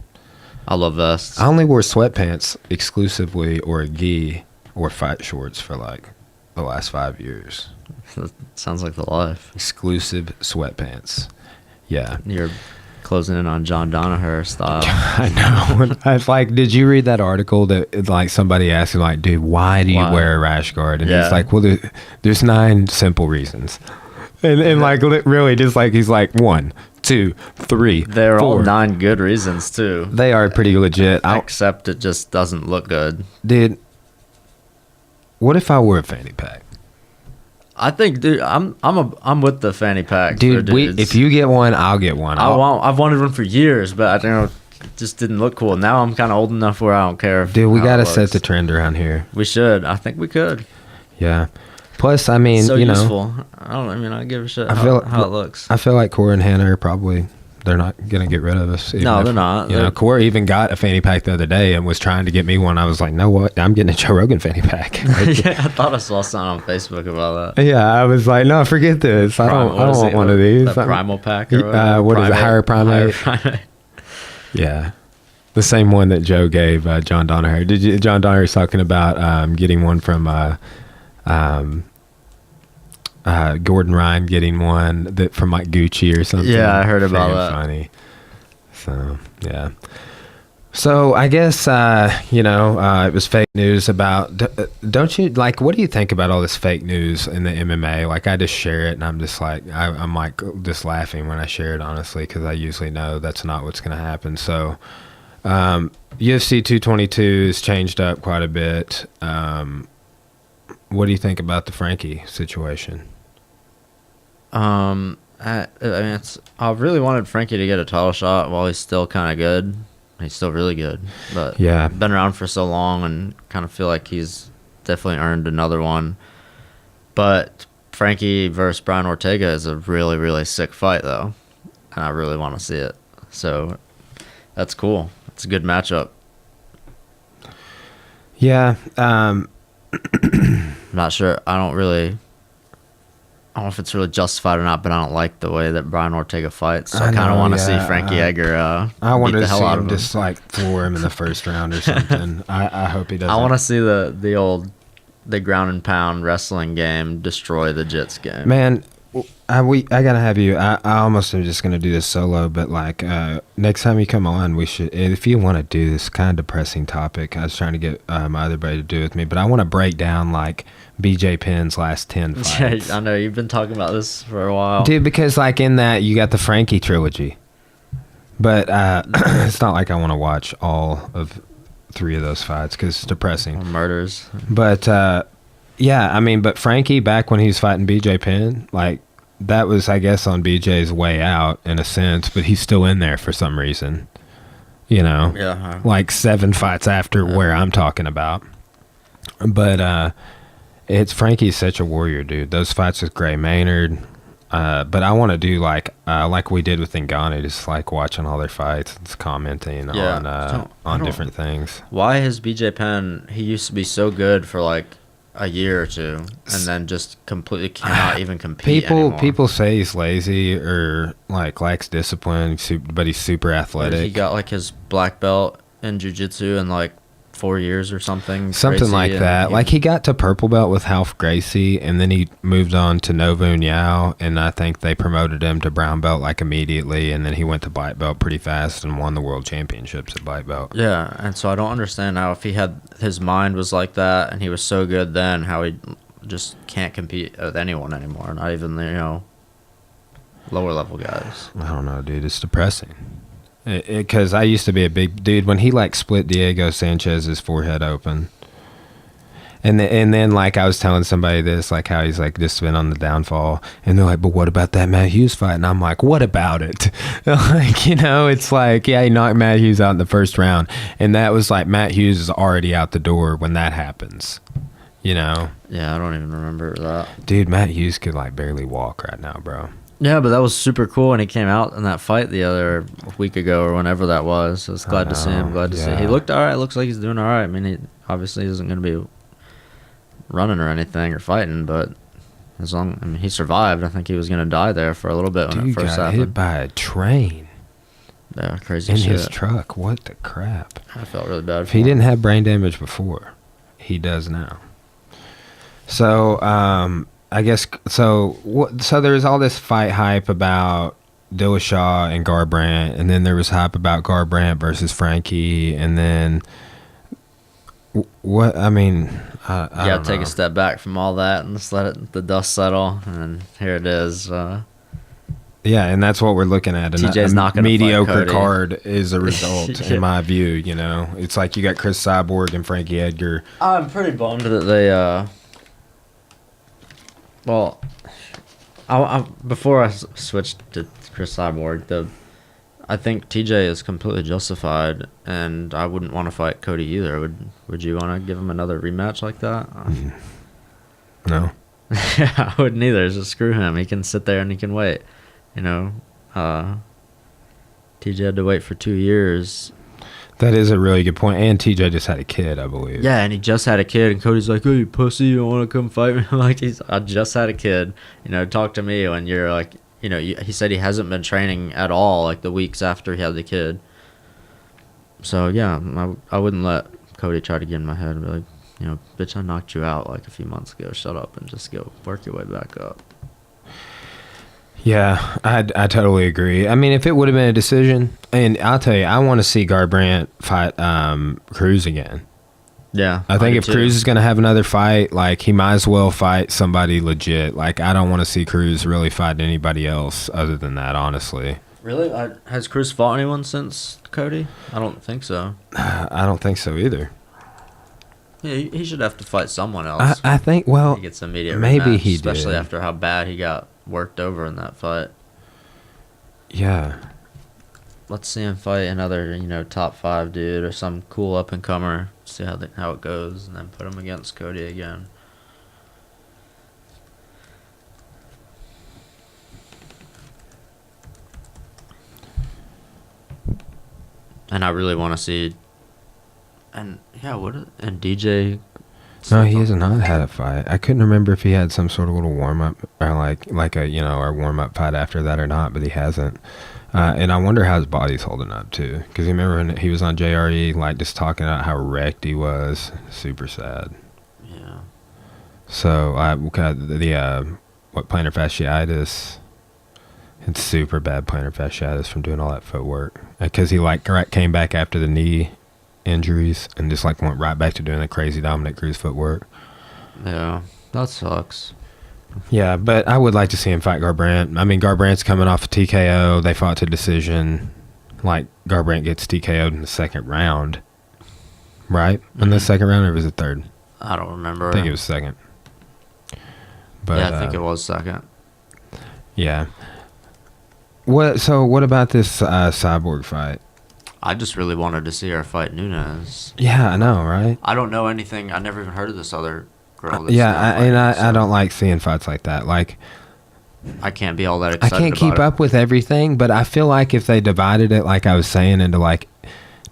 I love vests.
I only wore sweatpants exclusively or a gi or fight shorts for like the last 5 years.
That sounds like the life.
Exclusive sweatpants. Yeah.
You're closing in on John Danaher style.
I know. I was like, did you read that article that like somebody asked him like, dude, why do you wear a rash guard? And he's like, well, there's 9 simple reasons. And like really just like, he's like 1, 2, 3,
They're
4.
all 9 good reasons too.
They are pretty legit.
Except it just doesn't look good.
Dude, what if I wore a fanny pack?
I think, dude, I'm with the fanny pack.
Dude, if you get one, I'll get one.
I've wanted one for years, but I think it just didn't look cool. Now I'm kind of old enough where I don't care.
Dude, we gotta set the trend around here.
We should. I think we could.
Yeah. Plus, I mean,
so
you know,
useful. I don't give a shit how it looks.
I feel like Cora and Hannah are probably, they're not gonna get rid of us.
No, they're not.
You know, Cora even got a fanny pack the other day and was trying to get me one. I was like, no, what? I'm getting a Joe Rogan fanny pack.
Yeah, I thought I saw something on Facebook about that.
Yeah, I was like, no, forget this. I don't want one of these.
The primal pack or whatever.
What is it? Higher primate. Yeah. The same one that Joe gave John Danaher. John Danaher's talking about getting one from Gordon Ryan getting one that from like Gucci or something.
Yeah, I heard about that.
Funny. So yeah. So I guess it was fake news about. Don't you like? What do you think about all this fake news in the MMA? Like I just share it, and I'm just like I'm like just laughing when I share it, honestly, because I usually know that's not what's going to happen. So UFC 222 has changed up quite a bit. What do you think about the Frankie situation?
I mean, I really wanted Frankie to get a title shot while he's still kind of good. He's still really good, but
yeah,
been around for so long and kind of feel like he's definitely earned another one. But Frankie versus Brian Ortega is a really, really sick fight, though, and I really want to see it. So that's cool. It's a good matchup.
Yeah.
I'm not sure. I don't know if it's really justified or not, but I don't like the way that Brian Ortega fights. So I kind of want to see Frankie Edgar
I want
beat
to
the hell
see
out
him
of him.
just like floor him in the first round or something. I hope he doesn't.
I want to see the ground and pound wrestling game destroy the Jits game.
Man, I gotta have you. I almost am just gonna do this solo, but like next time you come on, we should. If you want to do this kind of depressing topic, I was trying to get my other buddy to do it with me, but I want to break down like BJ Penn's last 10 fights.
Yeah, I know you've been talking about this for a while,
dude. Because like in that you got the Frankie trilogy, but it's not like I want to watch all of 3 of those fights because it's depressing.
Murders,
but. Yeah, I mean, but Frankie, back when he was fighting BJ Penn, like, that was, I guess, on BJ's way out, in a sense, but he's still in there for some reason, you know?
Yeah.
Like 7 fights after where I'm talking about. But Frankie's such a warrior, dude. Those fights with Gray Maynard, but I want to do, like we did with Ngannou, just, like, watching all their fights, just commenting on different things.
Why is BJ Penn, he used to be so good for, like, a year or 2, and then just completely cannot even compete anymore.
People say he's lazy or like lacks discipline, but he's super athletic.
He got like his black belt in jiu-jitsu and like 4 years or something.
Something
crazy,
like that. Like, he got to purple belt with Ralph Gracie, and then he moved on to Nova Uniao, and I think they promoted him to brown belt like immediately, and then he went to black belt pretty fast and won the world championships at black belt.
Yeah, and so I don't understand how if he had his mind was like that and he was so good then, how he just can't compete with anyone anymore, not even lower level guys.
I don't know, dude. It's depressing. Because I used to be a big dude when he like split Diego Sanchez's forehead open, and then like I was telling somebody this, like how he's like just been on the downfall, and they're like, but what about that Matt Hughes fight? And I'm like, what about it? Like, it's like, yeah, he knocked Matt Hughes out in the first round, and that was like Matt Hughes is already out the door when that happens.
Yeah, I don't even remember that.
Dude, Matt Hughes could like barely walk right now, bro.
Yeah, but that was super cool, and he came out in that fight the other week ago or whenever that was. I was glad to see him. Glad to see. He looked all right. Looks like he's doing all right. I mean, he obviously isn't going to be running or anything or fighting, but he survived. I think he was going to die there for a little bit when it first happened.
Hit by a train.
Yeah, crazy
in
shit.
his truck. What the crap?
I felt really bad.
If he didn't have brain damage before, he does now. So, I guess so. So there's all this fight hype about Dillashaw and Garbrandt, and then there was hype about Garbrandt versus Frankie, and then what? I mean, I don't
take
know.
a step back from all that and just let the dust settle, and here it is.
Yeah, and that's what we're looking at.
TJ's not going to
mediocre card is a result, in my view. It's like you got Chris Cyborg and Frankie Edgar.
I'm pretty bummed that they. Well, before I switched to Chris Cyborg, I think TJ is completely justified, and I wouldn't want to fight Cody either. Would you want to give him another rematch like that?
No.
Yeah, I wouldn't either. Just screw him. He can sit there and he can wait. TJ had to wait for 2 years.
That is a really good point. And TJ just had a kid, I believe.
Yeah, and he just had a kid, and Cody's like, "Hey, pussy, you want to come fight me?" Like, I just had a kid. Talk to me when you're like, he said he hasn't been training at all, like the weeks after he had the kid. So yeah, I wouldn't let Cody try to get in my head and be like, bitch, I knocked you out like a few months ago. Shut up and just go work your way back up.
Yeah, I totally agree. I mean, if it would have been a decision, and I'll tell you, I want to see Garbrandt fight Cruz again.
Yeah,
I think if Cruz is going to have another fight, like, he might as well fight somebody legit. Like, I don't want to see Cruz really fight anybody else other than that, honestly.
Really? Has Cruz fought anyone since Cody? I don't think so.
I don't think so either.
Yeah, he should have to fight someone else.
I think, well,
he gets immediate
maybe
rematch,
he
especially
did.
After how bad he got worked over in that fight.
Yeah.
Let's see him fight another, top 5 dude or some cool up and comer. See how it goes, and then put him against Cody again. And I really want to see. And yeah, and DJ.
No, he has not had a fight. I couldn't remember if he had some sort of little warm up or like a a warm up fight after that or not, but he hasn't. And I wonder how his body's holding up too, because you remember when he was on JRE, like just talking about how wrecked he was. Super sad.
Yeah. So
what plantar fasciitis. It's super bad plantar fasciitis from doing all that footwork, because he came back after the knee injuries and just went right back to doing the crazy Dominic Cruz footwork.
Yeah, that sucks.
Yeah, but I would like to see him fight Garbrandt. I mean, Garbrandt's coming off a TKO. They fought to decision. Garbrandt gets TKO'd in the second round, right? In the second round, or was it third?
I don't remember.
I think it was second. But
yeah, I think it was second.
Yeah. What about this Cyborg fight?
I just really wanted to see her fight Nunes.
Yeah, I know, right?
I don't know anything. I never even heard of this other girl.
I don't like seeing fights like that.
I can't be all that
I
excited.
can't keep up with everything, but I feel like if they divided it, like I was saying, into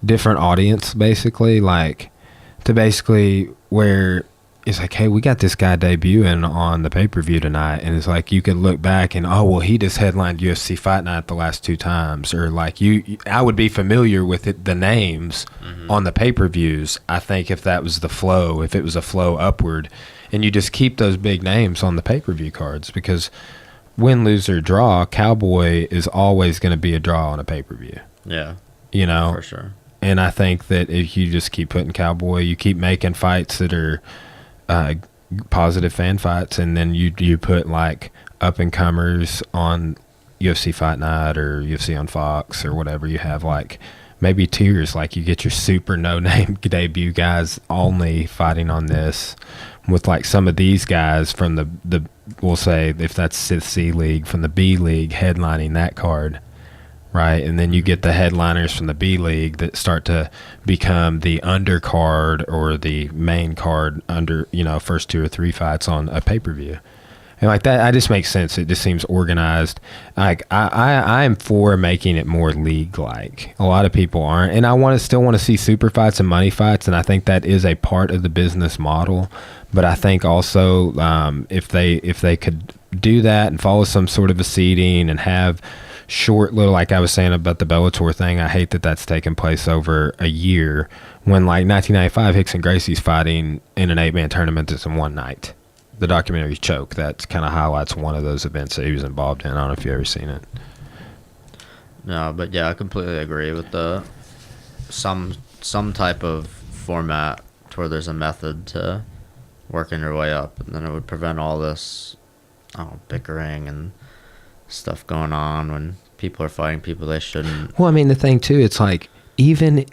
different audience, basically, to basically where it's like, hey, we got this guy debuting on the pay-per-view tonight, and it's like you could look back and, oh, well, he just headlined UFC Fight Night the last 2 times, or like I would be familiar with the names on the pay-per-views. I think if that was the flow, if it was a flow upward, and you just keep those big names on the pay-per-view cards, because win, lose, or draw, Cowboy is always going to be a draw on a pay-per-view.
Yeah,
you know,
for sure.
And I think that if you just keep putting Cowboy, you keep making fights that are positive fan fights, and then you put like up and comers on UFC Fight Night or UFC on Fox or whatever. You have like maybe tiers, like you get your super no name debut guys only fighting on this, with like some of these guys from the we'll say, if that's the C League, from the B League headlining that card. Right, and then you get the headliners from the B League that start to become the undercard or the main card under, first 2 or 3 fights on a pay-per-view. And like that, it just makes sense. It just seems organized. Like I am for making it more league-like. A lot of people aren't, and I still want to see super fights and money fights, and I think that is a part of the business model. But I think also if they could do that and follow some sort of a seeding and have short little, like I was saying about the Bellator thing, I hate that that's taken place over a year, when like 1995 Hickson Gracie's fighting in an 8-man tournament that's in one night. The documentary Choke, that kind of highlights one of those events that he was involved in. I don't know if you've ever seen it.
No, but yeah, I completely agree with the some type of format to where there's a method to working your way up, and then it would prevent all this bickering and stuff going on when people are fighting people they shouldn't.
Well, I mean, the thing too, it's like, even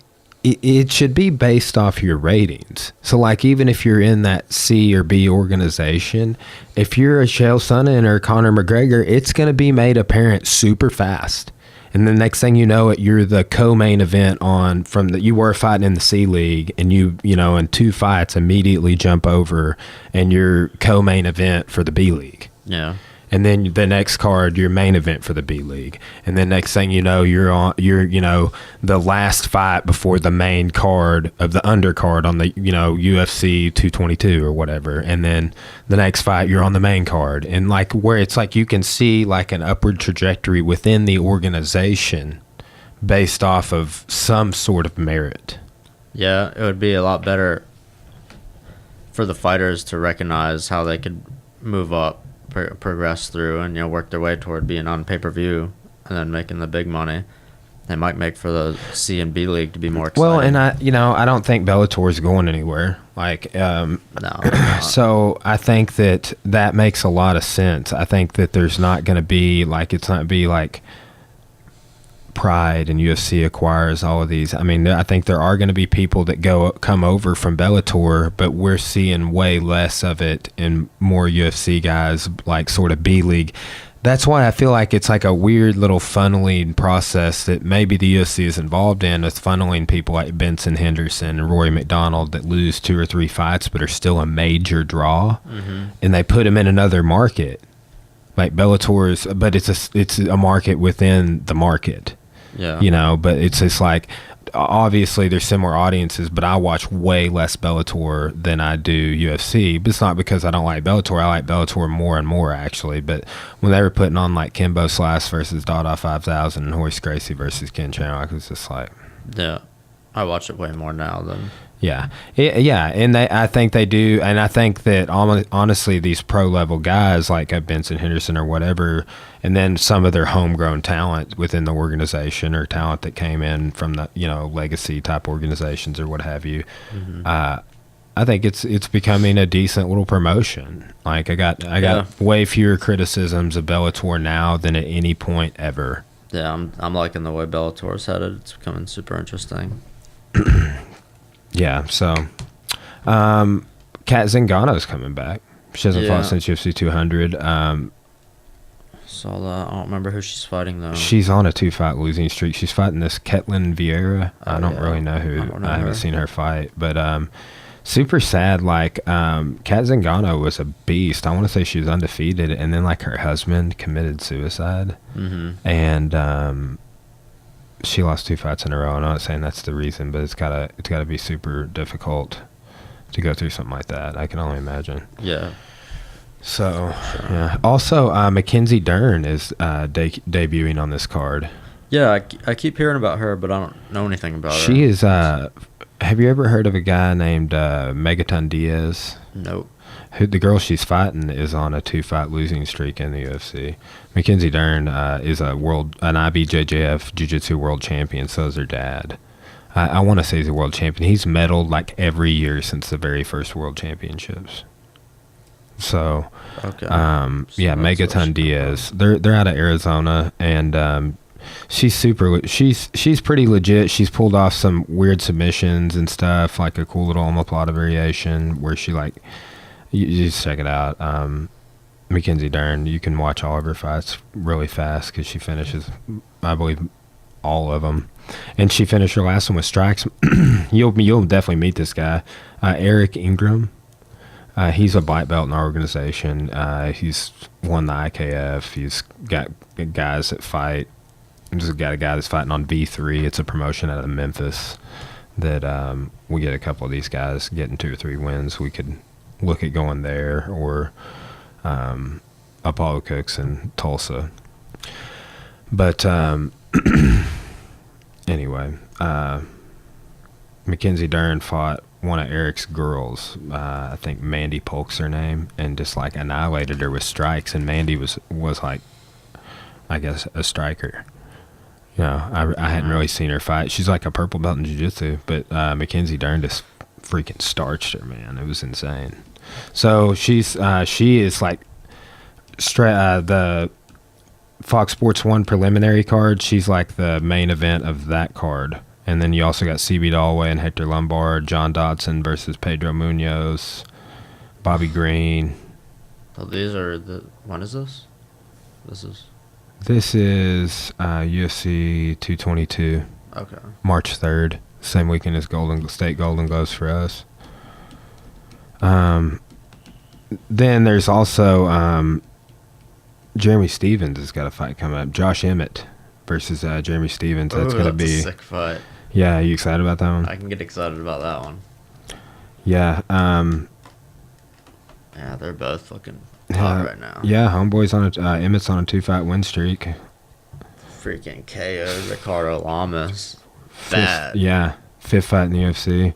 it should be based off your ratings. So like, even if you're in that C or B organization, if you're a Chael Sonnen or Conor McGregor, it's going to be made apparent super fast. And the next thing you know, you're the co-main event you were fighting in the C League, and in 2 fights immediately jump over and you're co-main event for the B League.
Yeah.
And then the next card, your main event for the B League. And then next thing you know, you're the last fight before the main card of the undercard on the, UFC 222 or whatever. And then the next fight, you're on the main card. And like, where it's like you can see like an upward trajectory within the organization based off of some sort of merit.
Yeah, it would be a lot better for the fighters to recognize how they could move up, progress through, and work their way toward being on pay-per-view and then making the big money. They might make for the C and B League to be more exciting.
Well, and I don't think Bellator is going anywhere. Like,
no.
So I think that makes a lot of sense. I think that there's not going to be like, it's not be like Pride and UFC acquires all of these. I mean, I think there are going to be people that come over from Bellator, but we're seeing way less of it and more UFC guys, like sort of B League. That's why I feel like it's like a weird little funneling process that maybe the UFC is involved in, with funneling people like Benson Henderson and Rory McDonald that lose 2 or 3 fights but are still a major draw, and they put them in another market. Like Bellator's, but it's a market within the market.
Yeah.
But it's just like, obviously there's similar audiences, but I watch way less Bellator than I do UFC. But it's not because I don't like Bellator. I like Bellator more and more, actually. But when they were putting on like Kimbo Slice versus Dada 5000 and Horace Gracie versus Ken Shamrock, it was just like,
yeah, I watch it way more now than.
Yeah, and I think they do, and I think that honestly, these pro level guys like Benson Henderson or whatever, and then some of their homegrown talent within the organization, or talent that came in from the legacy type organizations or what have you. I think it's becoming a decent little promotion. Like I got way fewer criticisms of Bellator now than at any point ever.
Yeah, I'm liking the way Bellator's headed. It's becoming super interesting.
Yeah, so Kat Zingano's coming back. She hasn't fought since UFC 200.
Saw that. I don't remember who she's fighting, though.
She's on a 2-fight losing streak. She's fighting this Ketlin Vieira. I don't really know who. I haven't seen her fight. But super sad. Like, Kat Zingano was a beast. I want to say she was undefeated. And then, like, her husband committed suicide. And she lost 2 fights in a row. I'm not saying that's the reason, but it's gotta be super difficult to go through something like that. I can only imagine.
Yeah.
So, yeah. Also, Mackenzie Dern is debuting on this card.
Yeah, I keep hearing about her, but I don't know anything about her.
She is. Have you ever heard of a guy named Megaton Diaz?
Nope.
The girl she's fighting is on a 2-fight losing streak in the UFC. Mackenzie Dern is an IBJJF Jiu-Jitsu world champion. So is her dad. I want to say he's a world champion. He's medaled like every year since the very first world championships. So,
Okay.
yeah, Megaton Diaz. They're out of Arizona, and she's pretty legit. She's pulled off some weird submissions and stuff, like a cool little omoplata variation where she like. You just check it out. Mackenzie Dern. You can watch all of her fights really fast because she finishes, I believe, all of them. And she finished her last one with strikes. You'll definitely meet this guy, Eric Ingram. He's a black belt in our organization. He's won the IKF. He's got guys that fight. He's got a guy that's fighting on V3. It's a promotion out of Memphis that we get a couple of these guys getting 2 or 3 wins. We could look at going there, or Apollo Cooks in Tulsa. But anyway, Mackenzie Dern fought one of Eric's girls, I think Mandy Polk's her name, and just like annihilated her with strikes. And Mandy was like, I guess, a striker. You know, I hadn't really seen her fight. She's like a purple belt in jiu-jitsu, but Mackenzie Dern just freaking starched her, man. It was insane. So she is like the Fox Sports 1 preliminary card. She's like the main event of that card. And then you also got CB Dalloway and Hector Lombard, John Dodson versus Pedro Munoz, Bobby Green.
Oh, these are the. When is this?
This is UFC 222.
Okay.
March 3rd, same weekend as Golden State Golden Gloves for us. Then there's also Jeremy Stevens has got a fight coming up. Josh Emmett versus Jeremy Stevens. That's going to be
a sick fight.
Yeah, are you excited about that one?
I can get excited about that one.
Yeah.
Yeah, they're both fucking hot right now.
Yeah, homeboy's on Emmett's on a 2-fight win streak.
Freaking KO Ricardo Lamas. Bad.
Fifth fight in the UFC.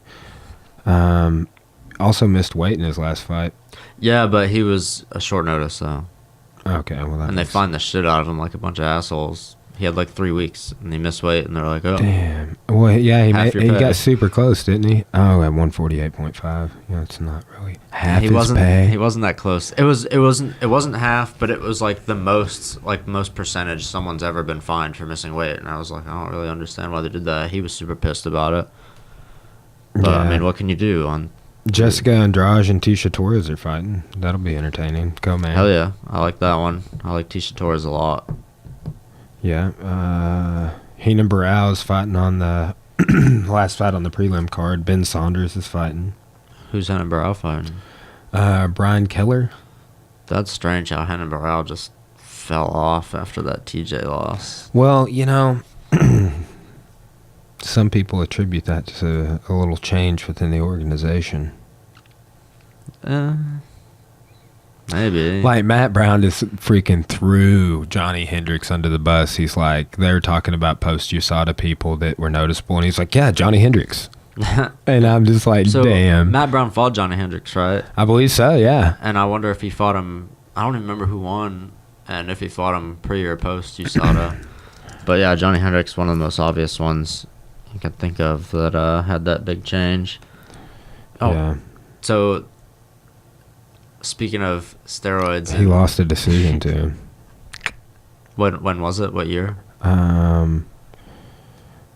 Also missed weight in his last fight.
Yeah, but he was a short notice, though.
Okay, well,
and they find the shit out of him like a bunch of assholes. He had like 3 weeks, and he missed weight, and they're like, "Oh,
damn." Well, yeah, he got super close, didn't he? Oh, at 148.5. Yeah, it's not really half his pay.
He wasn't that close. It wasn't half, but it was like the most percentage someone's ever been fined for missing weight. And I was like, I don't really understand why they did that. He was super pissed about it. But
yeah.
I mean, what can you do? On
Jessica Andrade and Tisha Torres are fighting. That'll be entertaining. Go, man.
Hell yeah, I like that one. I like Tisha Torres a lot.
Yeah, Heenan Barrow's fighting on the last fight on the prelim card. Ben Saunders is fighting.
Who's Heenan Barrow fighting?
Brian Keller.
That's strange how Heenan Barrow just fell off after that TJ loss.
Well, you know, some people attribute that to a little change within the organization.
Maybe.
Like, Matt Brown just freaking threw Johnny Hendricks under the bus. He's like, they were talking about post-USADA people that were noticeable, and he's like, yeah, Johnny Hendricks. And I'm just like,
so,
damn.
Matt Brown fought Johnny Hendricks, right?
I believe so, yeah.
And I wonder if he fought him. I don't even remember who won, and if he fought him pre or post USADA. But yeah, Johnny Hendricks, one of the most obvious ones you can think of that had that big change. Oh,
yeah.
So speaking of steroids,
he lost a decision to him.
When was it? What year?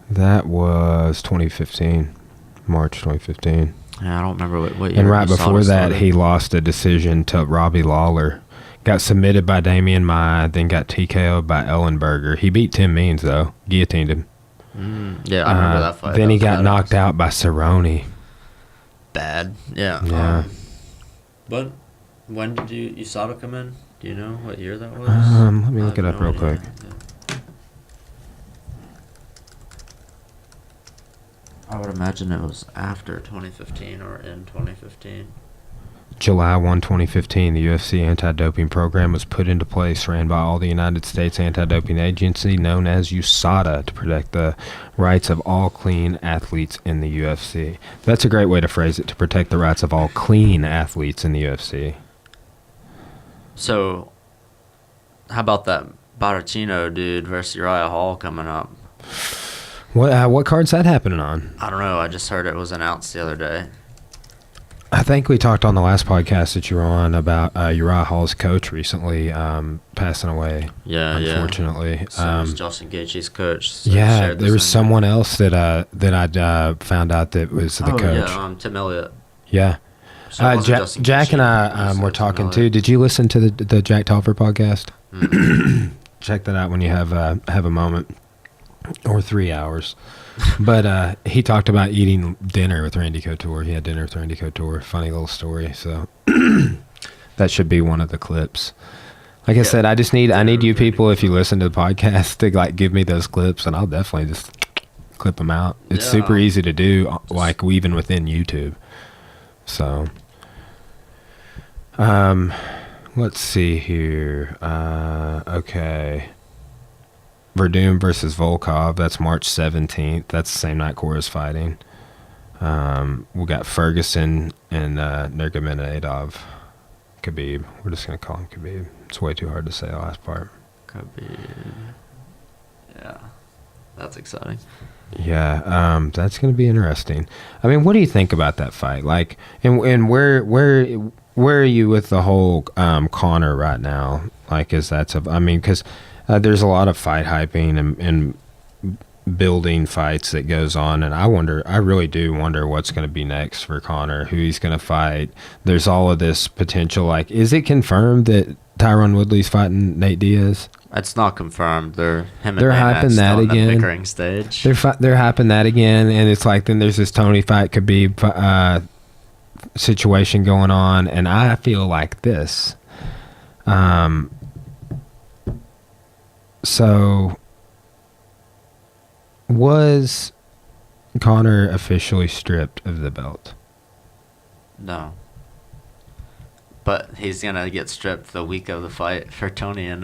That was 2015, March 2015.
Yeah, I don't remember what year.
And right before that,
started.
he lost a decision to Robbie Lawler. Got submitted by Damian Maia, then got TKO'd by Ellenberger. He beat Tim Means, though. Guillotined him.
Yeah, I remember that fight.
Then he got knocked out by Cerrone.
Bad. Yeah.
Yeah.
But when did USADA come in? Do you know what year that was?
Let me look it up real quick.
I would imagine it was after 2015 or in 2015.
July 1, 2015, the UFC anti-doping program was put into place, ran by all the United States Anti-Doping Agency, known as USADA, to protect the rights of all clean athletes in the UFC. That's a great way to phrase it, to protect the rights of all clean athletes in the UFC.
So, how about that Baracino dude versus Uriah Hall coming up?
What card's that happening on?
I don't know. I just heard it was announced the other day.
I think we talked on the last podcast that you were on about Uriah Hall's coach recently passing away.
Yeah,
unfortunately.
So it was Justin Gaethje's coach. So
yeah, there was someone else that I'd found out that was the coach.
Yeah, Tim Elliott.
Yeah.
So
Jack and I were talking too. Did you listen to the Jack Tolfer podcast? Mm-hmm. Check that out when you have a moment, or 3 hours. But he talked about eating dinner with Randy Couture. He had dinner with Randy Couture. Funny little story. So that should be one of the clips. Like I said, I need you people, if you listen to the podcast, to like give me those clips, and I'll definitely just clip them out. It's super easy to do, like even within YouTube. So, let's see here. Okay. Verdum versus Volkov. That's March 17th. That's the same night Cora's fighting. We got Ferguson and Nurmagomedov. Khabib. We're just going to call him Khabib. It's way too hard to say the last part.
Khabib. Yeah. That's exciting.
Yeah, that's going to be interesting. I mean, what do you think about that fight? Like, and where are you with the whole Conor right now? Like, because there's a lot of fight hyping and building fights that goes on, and I really do wonder what's going to be next for Conor, who he's going to fight. There's all of this potential. Like, is it confirmed that Tyron Woodley's fighting Nate Diaz?
It's not confirmed. They're
hyping that again.
The bickering stage.
They're hyping that again, and it's like then there's this Tony fight Khabib situation going on, and I feel like this. So, was Conor officially stripped of the belt?
No. But he's going to get stripped the week of the fight for Tony and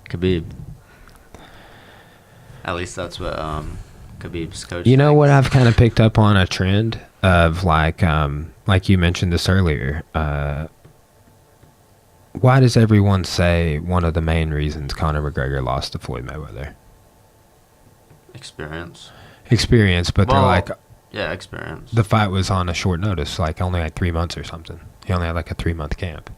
Khabib. At least that's what Khabib's coach
You know
thinks.
what I've kind of picked up on a trend of like you mentioned this earlier. Why does everyone say one of the main reasons Conor McGregor lost to Floyd Mayweather? Experience, but they're like...
Yeah, experience.
The fight was on a short notice, like only like 3 months or something. He only had like a 3-month camp.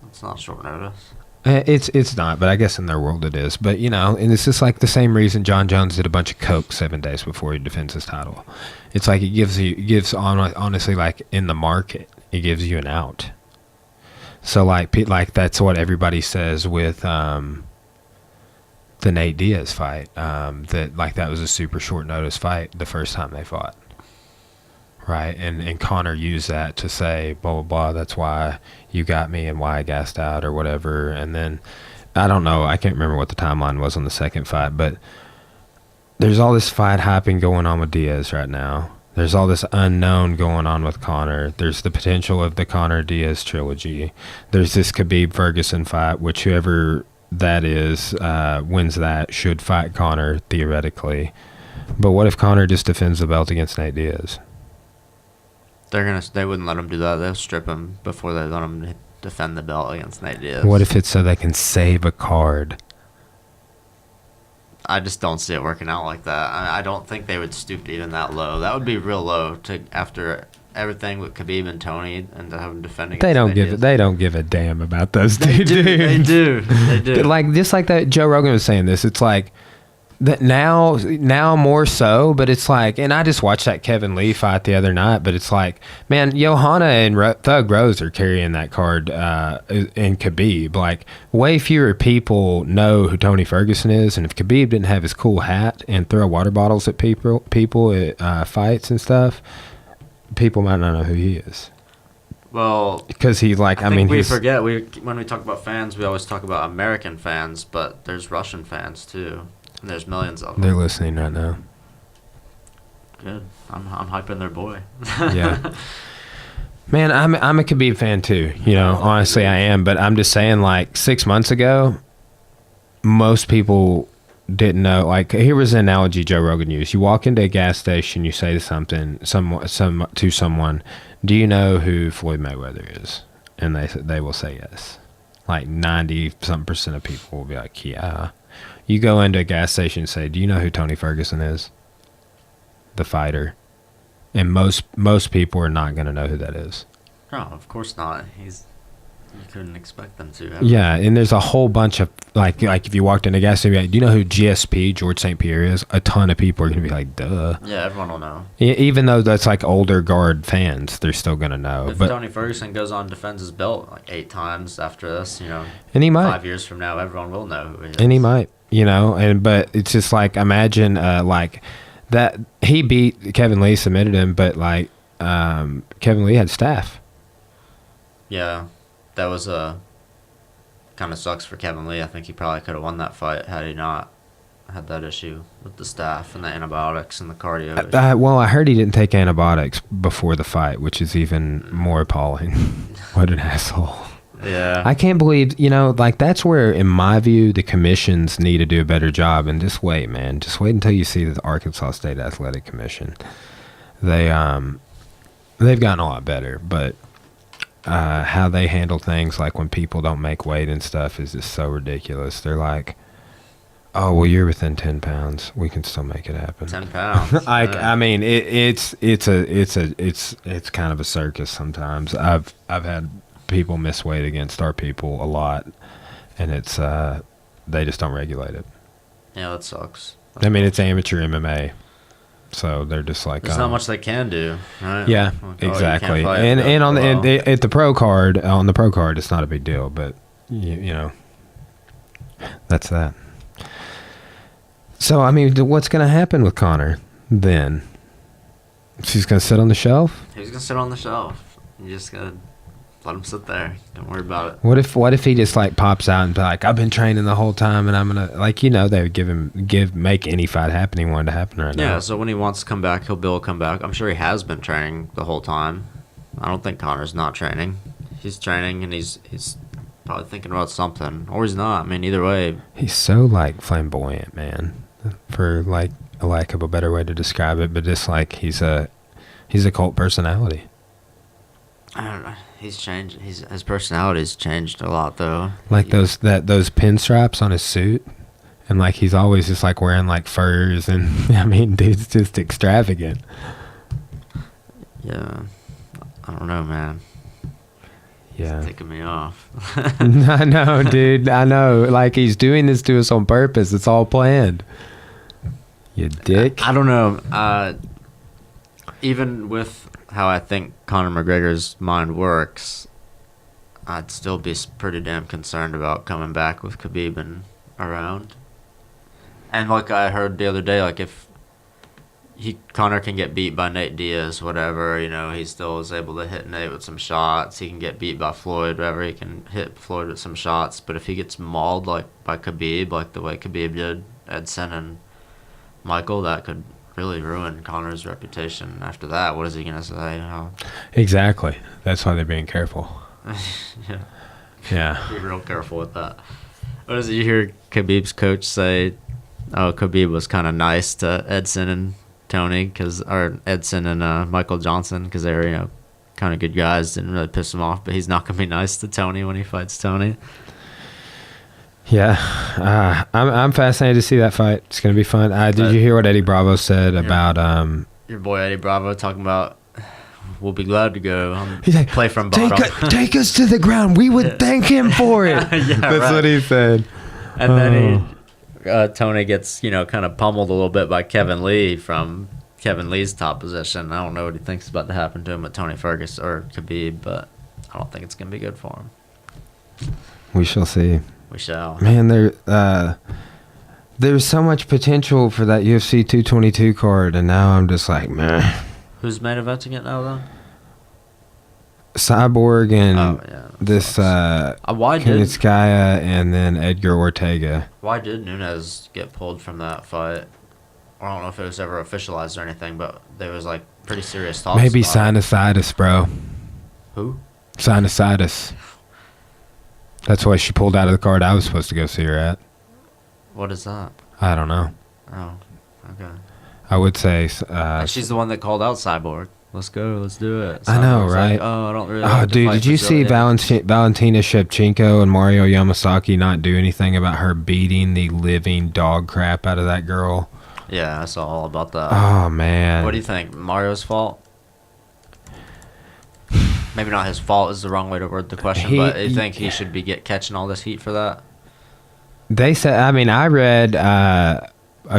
It's not short notice.
It's not, but I guess in their world it is. But, and it's just like the same reason John Jones did a bunch of coke 7 days before he defends his title. It's like it gives honestly, like in the market, it gives you an out. So like that's what everybody says with the Nate Diaz fight. That was a super short notice fight the first time they fought. Right, and Conor used that to say blah blah blah. That's why you got me and why I gassed out or whatever. And then I don't know. I can't remember what the timeline was on the second fight, but there's all this fight hyping going on with Diaz right now. There's all this unknown going on with Conor. There's the potential of the Conor Diaz trilogy. There's this Khabib Ferguson fight, which whoever that is wins that should fight Conor theoretically. But what if Conor just defends the belt against Nate Diaz?
They wouldn't let him do that. They'll strip him before they let him defend the belt against Nate Diaz.
What if it's so they can save a card?
I just don't see it working out like that. I don't think they would stoop even that low. That would be real low after everything with Khabib and Tony and to have them defending.
They don't give a damn about those dudes.
They do.
Like just like that Joe Rogan was saying this. It's like that now more so, but it's like, and I just watched that Kevin Lee fight the other night, but it's like, man, Johanna and Thug Rose are carrying that card in Khabib. Like, way fewer people know who Tony Ferguson is, and if Khabib didn't have his cool hat and throw water bottles at people at fights and stuff, people might not know who he is.
Well,
because he
we forget when we talk about fans, we always talk about American fans, but there's Russian fans too. And there's millions of them.
They're listening right now.
Good. I'm hyping their boy.
Yeah. Man, I'm a Khabib fan too. You know, honestly, I am. But I'm just saying, like 6 months ago, most people didn't know. Like, here was an analogy Joe Rogan used. You walk into a gas station, you say to someone, "Do you know who Floyd Mayweather is?" And they will say yes. Like 90% of people will be like, "Yeah." You go into a gas station and say, "Do you know who Tony Ferguson is?" The fighter. And most people are not going to know who that is.
No, of course not. You couldn't expect them to.
Yeah, and there's a whole bunch of like if you walked in a gas station, like, do you know who GSP George St. Pierre is? A ton of people are going to be like, duh.
Yeah, everyone will know.
Even though that's like older guard fans, they're still going to know.
If Tony Ferguson goes on and defends his belt like 8 times after this,
and he might
5 years from now, everyone will know who he is.
And he might, but it's just like imagine like that he beat Kevin Lee, submitted him, but like Kevin Lee had staff.
Yeah, that was kind of sucks for Kevin Lee. I think he probably could have won that fight had he not had that issue with the staff and the antibiotics and the cardio.
Well, I heard he didn't take antibiotics before the fight, which is even more appalling. What an asshole.
Yeah.
I can't believe, like that's where, in my view, the commissions need to do a better job. And just wait, man. Just wait until you see the Arkansas State Athletic Commission. They've gotten a lot better, but how they handle things, like when people don't make weight and stuff, is just so ridiculous. They're like, "Oh, well, you're within 10 pounds. We can still make it happen."
10 pounds.
Like,
yeah.
I mean, it's kind of a circus sometimes. I've had people miss weight against our people a lot, and it's they just don't regulate it.
Yeah, that sucks.
I mean, it's amateur MMA, so they're just like,
there's not much they can do, right?
Yeah,
like,
exactly. And on at the pro card, it's not a big deal, but that's that. So I mean, what's going to happen with Connor then? She's going to sit on the shelf?
He's going to sit on the shelf. You just got to let him sit there. Don't worry about it.
What if he just like pops out and be like, "I've been training the whole time and I'm going to," like, they would make any fight happen he wanted to happen right now.
Yeah, so when he wants to come back, he'll be able to come back. I'm sure he has been training the whole time. I don't think Connor's not training. He's training and he's probably thinking about something, or he's not. I mean, either way.
He's so like flamboyant, man, for like a lack of a better way to describe it, but just like he's a cult personality.
I don't know. He's changed. His personality's changed a lot, though.
Like those pinstripes on his suit, and like he's always just like wearing like furs, and I mean, dude's just extravagant.
Yeah, I don't know, man.
Yeah,
it's taking me off.
I know, dude. I know. Like he's doing this to us on purpose. It's all planned. You dick.
I don't know. Even with how I think Conor McGregor's mind works, I'd still be pretty damn concerned about coming back with Khabib and around. And like I heard the other day, like if Conor can get beat by Nate Diaz, whatever, he still is able to hit Nate with some shots. He can get beat by Floyd, whatever. He can hit Floyd with some shots. But if he gets mauled like by Khabib, like the way Khabib did Edson and Michael, that could really ruin Conor's reputation after that. What is he going to say?
Exactly. That's why they're being careful.
Yeah.
Yeah.
Be real careful with that. What is it you hear Khabib's coach say? Oh, Khabib was kind of nice to Edson and Tony, or Edson and Michael Johnson, because they were, kind of good guys. Didn't really piss him off, but he's not going to be nice to Tony when he fights Tony.
Yeah, I'm fascinated to see that fight. It's going to be fun. Did you hear what Eddie Bravo said about
your boy Eddie Bravo talking about, we'll be glad to go.
He's like,
play from bottom.
Take us to the ground. We would thank him for it.
Yeah,
that's what he said.
And then Tony gets kind of pummeled a little bit by Kevin Lee from Kevin Lee's top position. I don't know what he thinks about to happen to him with Tony Ferguson or Khabib, but I don't think it's going to be good for him.
We shall see.
We shall.
Man, there's so much potential for that UFC 222 card, and now I'm just like, man.
Who's main eventing it now, though?
Cyborg and this
why did
Kunitskaya and then Edgar Ortega.
Why did Nunes get pulled from that fight? I don't know if it was ever officialized or anything, but there was like pretty serious talks.
Maybe
about it.
sinusitis, bro.
Who?
Sinusitis. That's why she pulled out of the card I was supposed to go see her at.
What is that?
I don't know.
Oh, okay.
I would say.
And she's the one that called out Cyborg. Let's go. Let's do it.
I know,
Cyborg's
right?
Like, oh, I don't really.
Oh,
like to
dude,
fight
did you see
Brazilians."
Valentina Shevchenko and Mario Yamasaki not do anything about her beating the living dog crap out of that girl?
Yeah, I saw all about that.
Oh, man.
What do you think? Mario's fault? Maybe not his fault is the wrong way to word the question, but you think he should be catching all this heat for that?
They said. I mean, I read a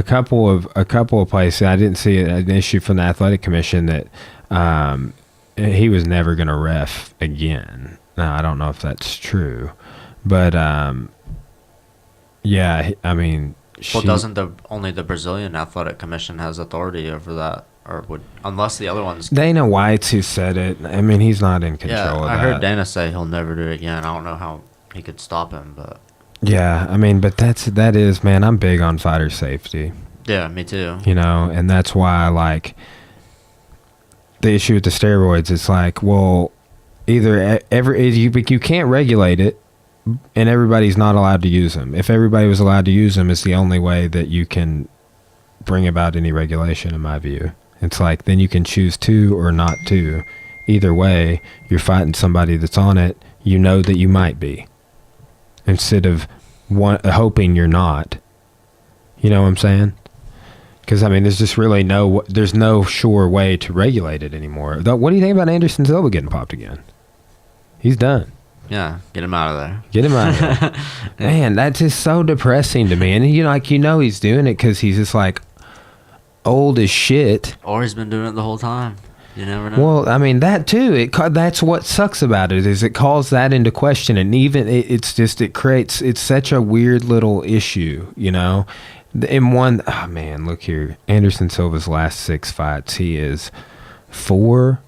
couple of places. I didn't see an issue from the athletic commission that he was never going to ref again. Now, I don't know if that's true, but yeah. I mean,
Well, doesn't only the Brazilian athletic commission has authority over that, or would unless the other ones?
Dana White's who said it. I mean, he's not in control of that.
I heard Dana say he'll never do it again. I don't know how he could stop him, but
Yeah, I mean, but that is, man, I'm big on fighter safety.
yeah, me too.
You know, and that's why, like, the issue with the steroids, it's like, well, either you can't regulate it, and everybody's not allowed to use them. If everybody was allowed to use them, it's the only way that you can bring about any regulation, in my view. It's like, then you can choose to or not to. Either way, you're fighting somebody that's on it, you know that you might be. Instead of hoping you're not. You know what I'm saying? Because, I mean, there's just really there's no sure way to regulate it anymore. What do you think about Anderson Silva getting popped again? He's done.
Yeah, get him out of there.
Get him out of there. Man, that's just so depressing to me. And, he's doing it because he's just, like, old as shit.
Or he's been doing it the whole time. You never know.
Well, I mean, that too. That's what sucks about it, is it calls that into question, and even it's such a weird little issue, you know. In one, oh man, look here, Anderson Silva's last 6 fights, he is 1,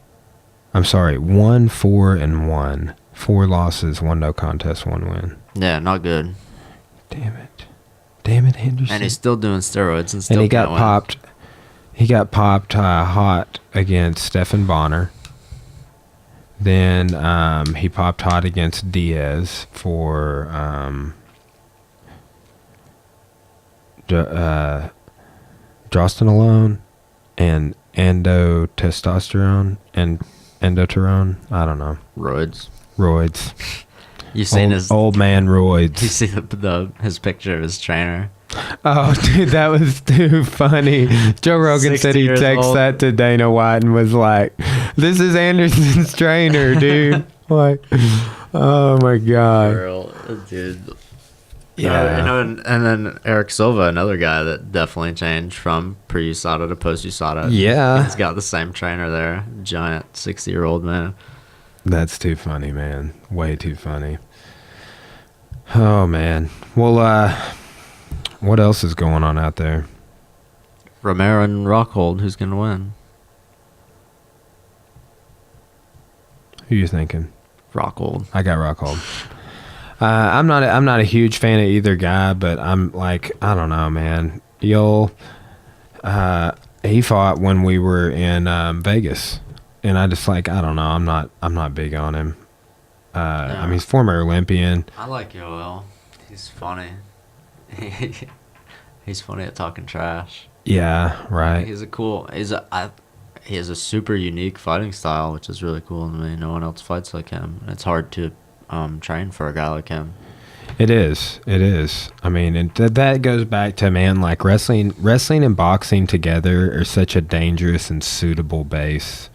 4-1, 4 losses, 1 no contest, 1 win.
Yeah, not good.
Damn it, Henderson.
And he's still doing steroids and still.
And he got
can't win.
popped. He got popped hot against Stephan Bonner. Then he popped hot against Diaz for drostanolone and endotestosterone and endoterone. I don't know.
Roids. You seen
old man roids.
You see his picture of his trainer.
Oh, dude, that was too funny. Joe Rogan said he texted that to Dana White and was like, "This is Anderson's trainer, dude." Like, oh my god.
Girl, dude.
Yeah.
And then Eric Silva, another guy that definitely changed from pre-USADA to post-USADA.
Yeah.
He's got the same trainer there. Giant 60-year-old man.
That's too funny, man. Way too funny. Oh, man. Well, what else is going on out there?
Romero and Rockhold, who's going to win?
Who you thinking?
Rockhold.
I got Rockhold. I'm not a huge fan of either guy, but I'm like, I don't know, man. He fought when we were in Vegas, and I just like, I don't know. I'm not big on him. I mean, he's former Olympian.
I like Yoel. He's funny. He's funny at talking trash.
Yeah, right.
He has a super unique fighting style, which is really cool to me. No one else fights like him. It's hard to train for a guy like him.
It is. I mean, and that goes back to, man, like wrestling and boxing together are such a dangerous and suitable base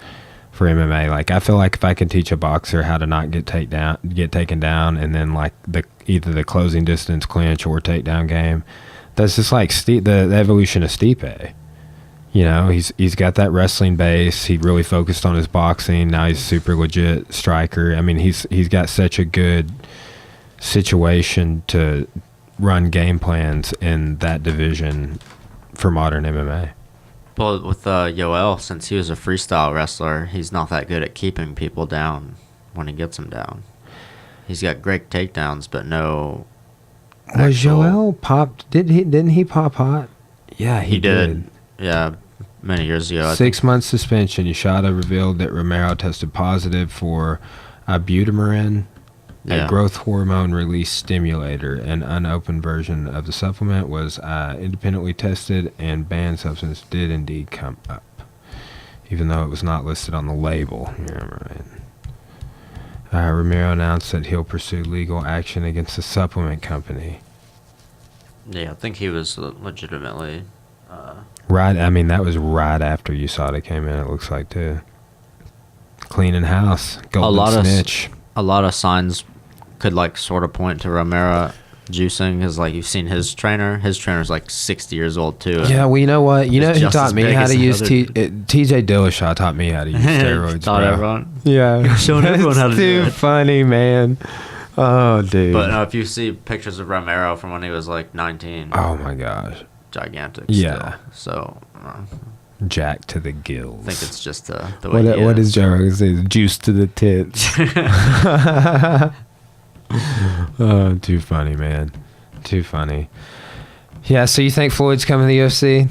for MMA. Like, I feel like if I can teach a boxer how to not get taken down, and then like either the closing distance clinch or takedown game, that's just like the evolution of Stipe. You know, he's got that wrestling base. He really focused on his boxing. Now he's a super legit striker. I mean, he's got such a good situation to run game plans in that division for modern MMA.
Well, with Yoel, since he was a freestyle wrestler, he's not that good at keeping people down when he gets them down. He's got great takedowns, but no.
Was Yoel popped? Didn't he pop hot? Yeah,
He did. Yeah, many years ago.
6 months suspension. USADA revealed that Romero tested positive for butamarin, a growth hormone release stimulator. An unopened version of the supplement was independently tested, and banned substance did indeed come up, even though it was not listed on the label. Yeah, right. Romero announced that he'll pursue legal action against the supplement company.
Yeah, I think he was legitimately.
Right, I mean, that was right after USADA came in, it looks like, too. Cleaning house, golden snitch.
A lot of signs could, like, sort of point to Romero juicing, because, like, you've seen his trainer. His trainer's, like, 60 years old, too.
Yeah, well, you know what? You know who taught me how to use TJ Dillashaw taught me how to use steroids,
taught
bro.
everyone.
Yeah.
Showing everyone how to do it.
Too funny, man. Oh, dude.
But no, if you see pictures of Romero from when he was, like, 19.
Oh, my gosh.
Gigantic
Yeah.
still. So,
Jack to the gills.
I think it's just the way
what does Joe Rogan say? Juice to the tits. Oh, too funny, man. Too funny. Yeah, so you think Floyd's coming to the UFC?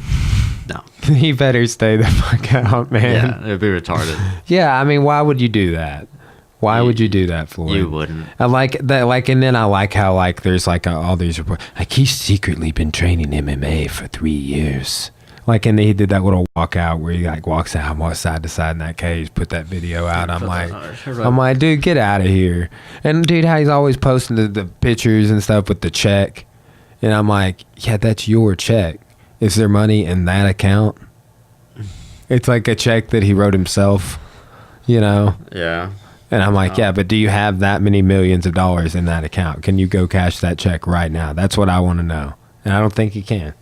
No.
He better stay the fuck out, man.
Yeah, it'd be retarded.
Yeah, I mean, why would you do that? Why would you do that, Floyd?
You wouldn't.
I like that, like, and then I like how, like, there's like all these reports, like, he's secretly been training MMA for 3 years. Like, and he did that little walkout where he like walks out, walks side to side in that cage, put that video out. I'm like, dude, get out of here. And dude, how he's always posting the pictures and stuff with the check, and I'm like, yeah, that's your check. Is there money in that account? It's like a check that he wrote himself, you know?
Yeah.
And I'm like, yeah, but do you have that many millions of dollars in that account? Can you go cash that check right now? That's what I want to know. And I don't think you can.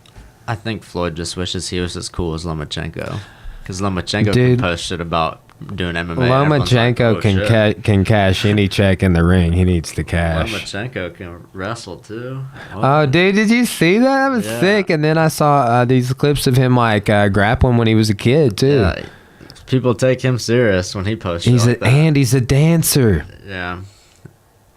I think Floyd just wishes he was as cool as Lomachenko. Because Lomachenko can post shit about doing MMA.
Lomachenko
like,
can cash any check in the ring. He needs the cash.
Lomachenko can wrestle too.
Oh, dude, did you see that? That was sick. And then I saw these clips of him like grappling when he was a kid too. Yeah.
People take him serious when he posts.
And he's a dancer.
Yeah.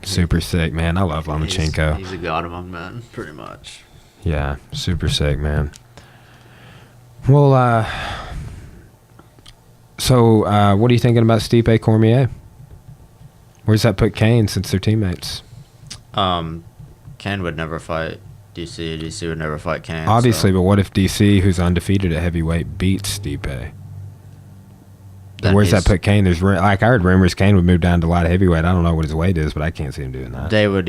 Super sick, man. I love Lomachenko.
He's a god among men, pretty much.
Yeah, super sick, man. Well, so what are you thinking about Stipe Cormier? Where's that put Kane since they're teammates?
Kane would never fight DC. DC would never fight Kane.
Obviously, but what if DC, who's undefeated at heavyweight, beats Stipe? Where's that put Kane? There's like I heard rumors Kane would move down to light heavyweight. I don't know what his weight is, but I can't see him doing that.
They would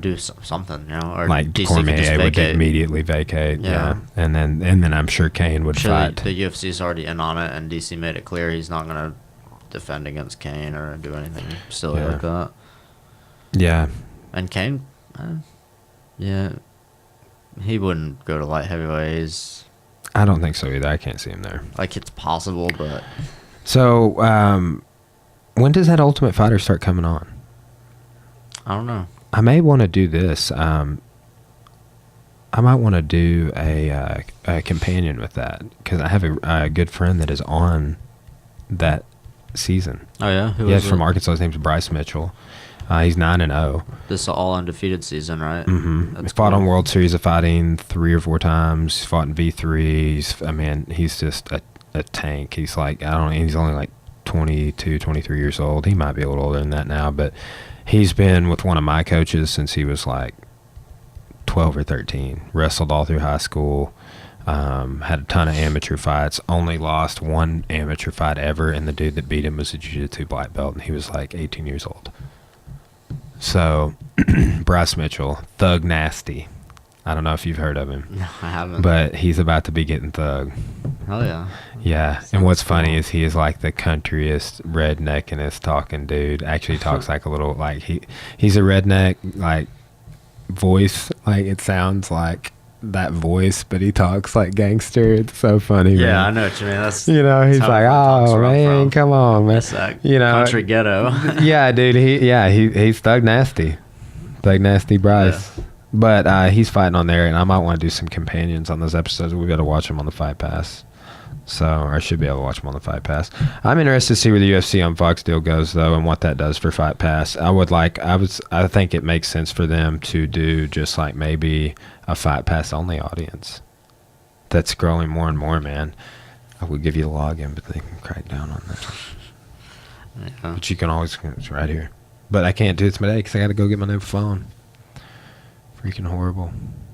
do something, you know, or
like
DC
Cormier would immediately vacate. Yeah. And then I'm sure Kane would fight.
The UFC's already in on it, and DC made it clear he's not gonna defend against Kane or do anything silly like that.
Yeah.
And Kane, he wouldn't go to light heavyweight.
I don't think so either. I can't see him there.
Like, it's possible, but...
So, when does that Ultimate Fighter start coming on?
I don't know.
I may want to do this. I might want to do a companion with that, because I have a good friend that is on that season.
Oh, yeah?
Who is from Arkansas. His name's Bryce Mitchell. He's 9-0.
This is all undefeated season, right?
Mm-hmm. He's fought on World Series of Fighting 3 or 4 times. He's fought in V3s. He's just a tank. He's like, I don't know, he's only like 22, 23 years old. He might be a little older than that now, but he's been with one of my coaches since he was like 12 or 13. Wrestled all through high school. Had a ton of amateur fights. Only lost 1 amateur fight ever, and the dude that beat him was a jiu-jitsu black belt, and he was like 18 years old. So, Bryce Mitchell, Thug Nasty. I don't know if you've heard of him.
No, I haven't.
But he's about to be getting thug.
Oh, yeah.
Yeah. And what's funny is he is like the countryest, redneckingest talking dude. Actually talks like a little, like, he's a redneck, like, voice. Like, it sounds like that voice, but he talks like gangster. It's so funny, man.
I know what you mean. That's
he's like, oh man, come on, man.
Country ghetto.
Yeah, dude. He's Thug Nasty Bryce. Yeah. But he's fighting on there, and I might want to do some companions on those episodes. We got to watch them on the Fight Pass. So I should be able to watch them on the Fight Pass. I'm interested to see where the UFC on Fox deal goes, though, and what that does for Fight Pass. I think it makes sense for them to do just like maybe a Fight Pass only audience. that's scrolling more and more, man. I would give you the login, but they can crack down on that.
Yeah.
But you can always, it's right here. But I can't do it today because I got to go get my new phone. Freaking horrible.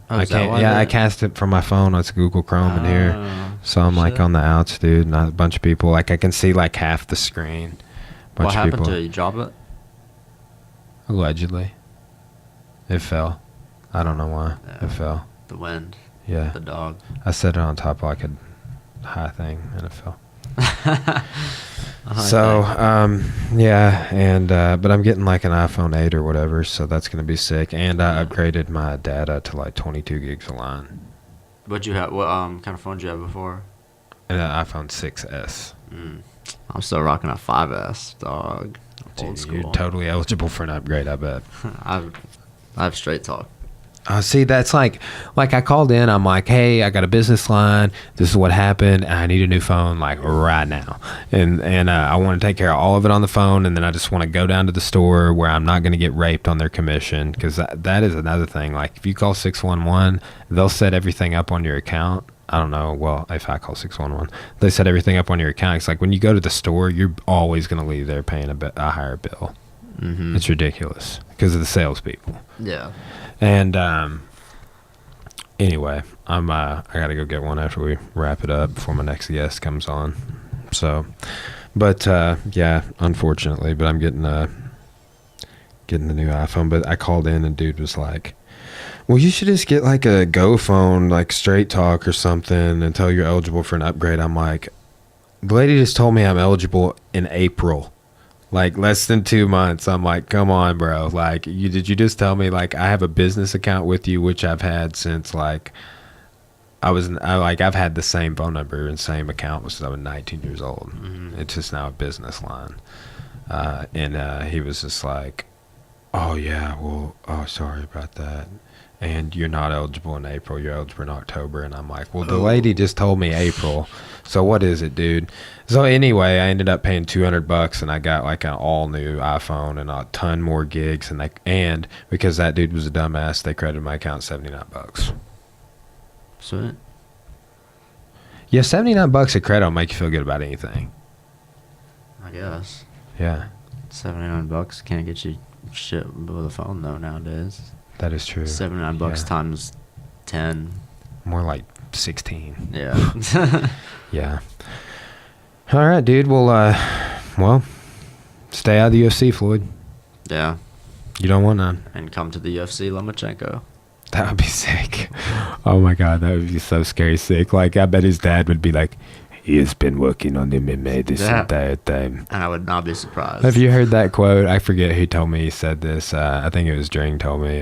Oh,
I
is that
can't.
why
Yeah,
they-
I cast it from my phone. It's Google Chrome in here, so I'm like
shit.
on the outs, dude. Not a bunch of people. Like I can see like half the screen. Bunch
What
of
happened
people.
to it? You drop it?
Allegedly, it fell. I don't know why
Yeah.
it fell.
The wind.
Yeah,
The dog.
I set it on top of like a high thing and it fell. So, yeah, and but I'm getting like an iPhone 8 or whatever, so that's gonna be sick. And I upgraded my data to like 22 gigs a line,
What'd you have? What kind of phone did you have before?
and an iPhone 6s.
I'm still rocking a 5S, dog. Old
Dude,
school.
you're totally eligible for an upgrade, I bet.
I have straight talk.
See, that's like I called in. I'm like, hey, I got a business line. This is what happened. And I need a new phone like right now. And I want to take care of all of it on the phone. And then I just want to go down to the store where I'm not going to get raped on their commission. Because that is another thing. Like if you call 611, they'll set everything up on your account. I don't know. Well, if I call 611, they set everything up on your account. It's like when you go to the store, you're always going to leave there paying a higher bill.
Mm-hmm.
It's ridiculous because of the salespeople.
Yeah.
And anyway, I gotta go get one after we wrap it up before my next guest comes on. So, but yeah, unfortunately, but I'm getting the new iPhone. But I called in and dude was like, "Well, you should just get like a Go phone, like Straight Talk or something, until you're eligible for an upgrade." I'm like, the lady just told me I'm eligible in April. Like less than 2 months. I'm like, come on, bro. Like, did you just tell me like I have a business account with you, which I've had since like I've had the same phone number and same account since I was 19 years old.
Mm-hmm.
It's just now a business line. And he was just like, oh yeah, well, oh sorry about that. And you're not eligible in April. You're eligible in October. And I'm like, well, the lady just told me April. So what is it, dude? So anyway, I ended up paying $200 and I got like an all new iPhone and a ton more gigs. And because that dude was a dumbass, they credited my account $79.
Sweet.
Yeah, $79 of credit will make you feel good about anything.
I guess.
Yeah,
$79 can't get you shit with a phone though nowadays.
that is true.
$79
Yeah.
times 10.
More like 16.
Yeah.
Yeah. All right, dude. Well, stay out of the UFC, Floyd.
Yeah.
You don't want none.
And come to the UFC, Lomachenko.
That would be sick. Oh my God, that would be so scary sick. Like, I bet his dad would be like, he has been working on MMA this
Yeah.
entire time.
And I would not be surprised.
Have you heard that quote? I forget who told me he said this. I think it was Dring told me.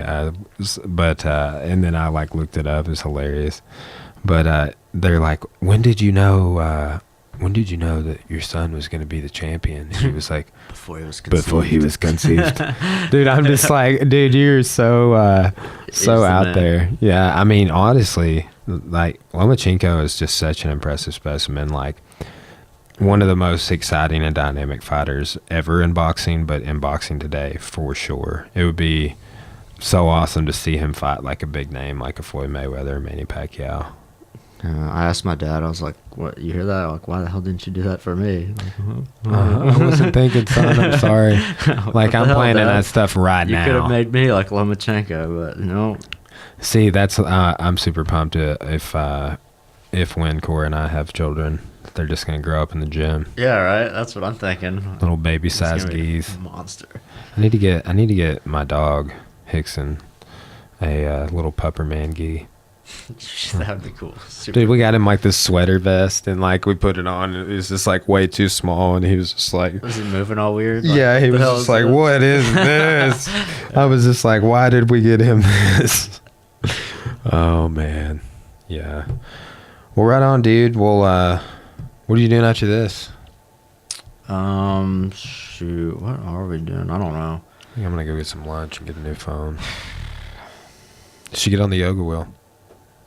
But and then I like looked it up. It's hilarious. But they're like, when did you know that your son was going to be the champion? And he was like,
Before he was conceived.
before he was conceived. Dude, I'm just like, dude, you're so
He's the
out
man.
there. Yeah, I mean, honestly, like Lomachenko is just such an impressive specimen. Like one of the most exciting and dynamic fighters ever in boxing, but in boxing today for sure. It would be so awesome to see him fight like a big name, like a Floyd Mayweather, Manny Pacquiao.
I asked my dad, I was like, what, you hear that? Like, why the hell didn't you do that for me? Like,
I wasn't thinking, son. I'm sorry. Like,
What the
I'm
hell,
planning
Dad?
that stuff right
You
now.
could have made me like Lomachenko, but no.
See, that's I'm super pumped if when Corey and I have children, they're just gonna grow up in the gym,
Yeah, right? That's what I'm thinking.
little baby
It's
sized
gonna be
geese.
a monster.
I need to get my dog Hickson a little pupper man gee.
That'd be cool. Super
Dude, we got him like this sweater vest, and like we put it on, and it was just like way too small, and he was just like,
Was he moving all weird? Like,
yeah, he
what
was
the hell
just
is
like,
this?
what is this? I was just like, why did we get him this? Oh man, yeah. Well, right on, dude. Well, what are you doing after this?
Shoot, what are we doing? I don't know.
I think I'm gonna go get some lunch and get a new phone. Should get on the yoga wheel.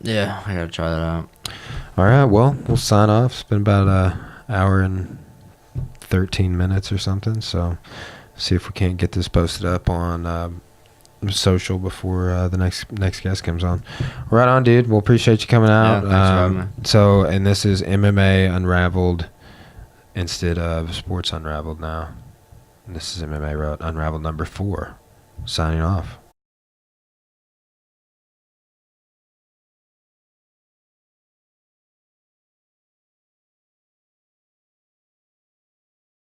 Yeah, I gotta try that out.
All right, well, we'll sign off. It's been about an hour and 13 minutes or something. So, see if we can't get this posted up on social before the next guest comes on. Right on, dude. Well, appreciate you coming out.
Yeah, thanks for having me.
So, and this is MMA Unraveled instead of Sports Unraveled now. And this is MMA Unraveled number 4. Signing off.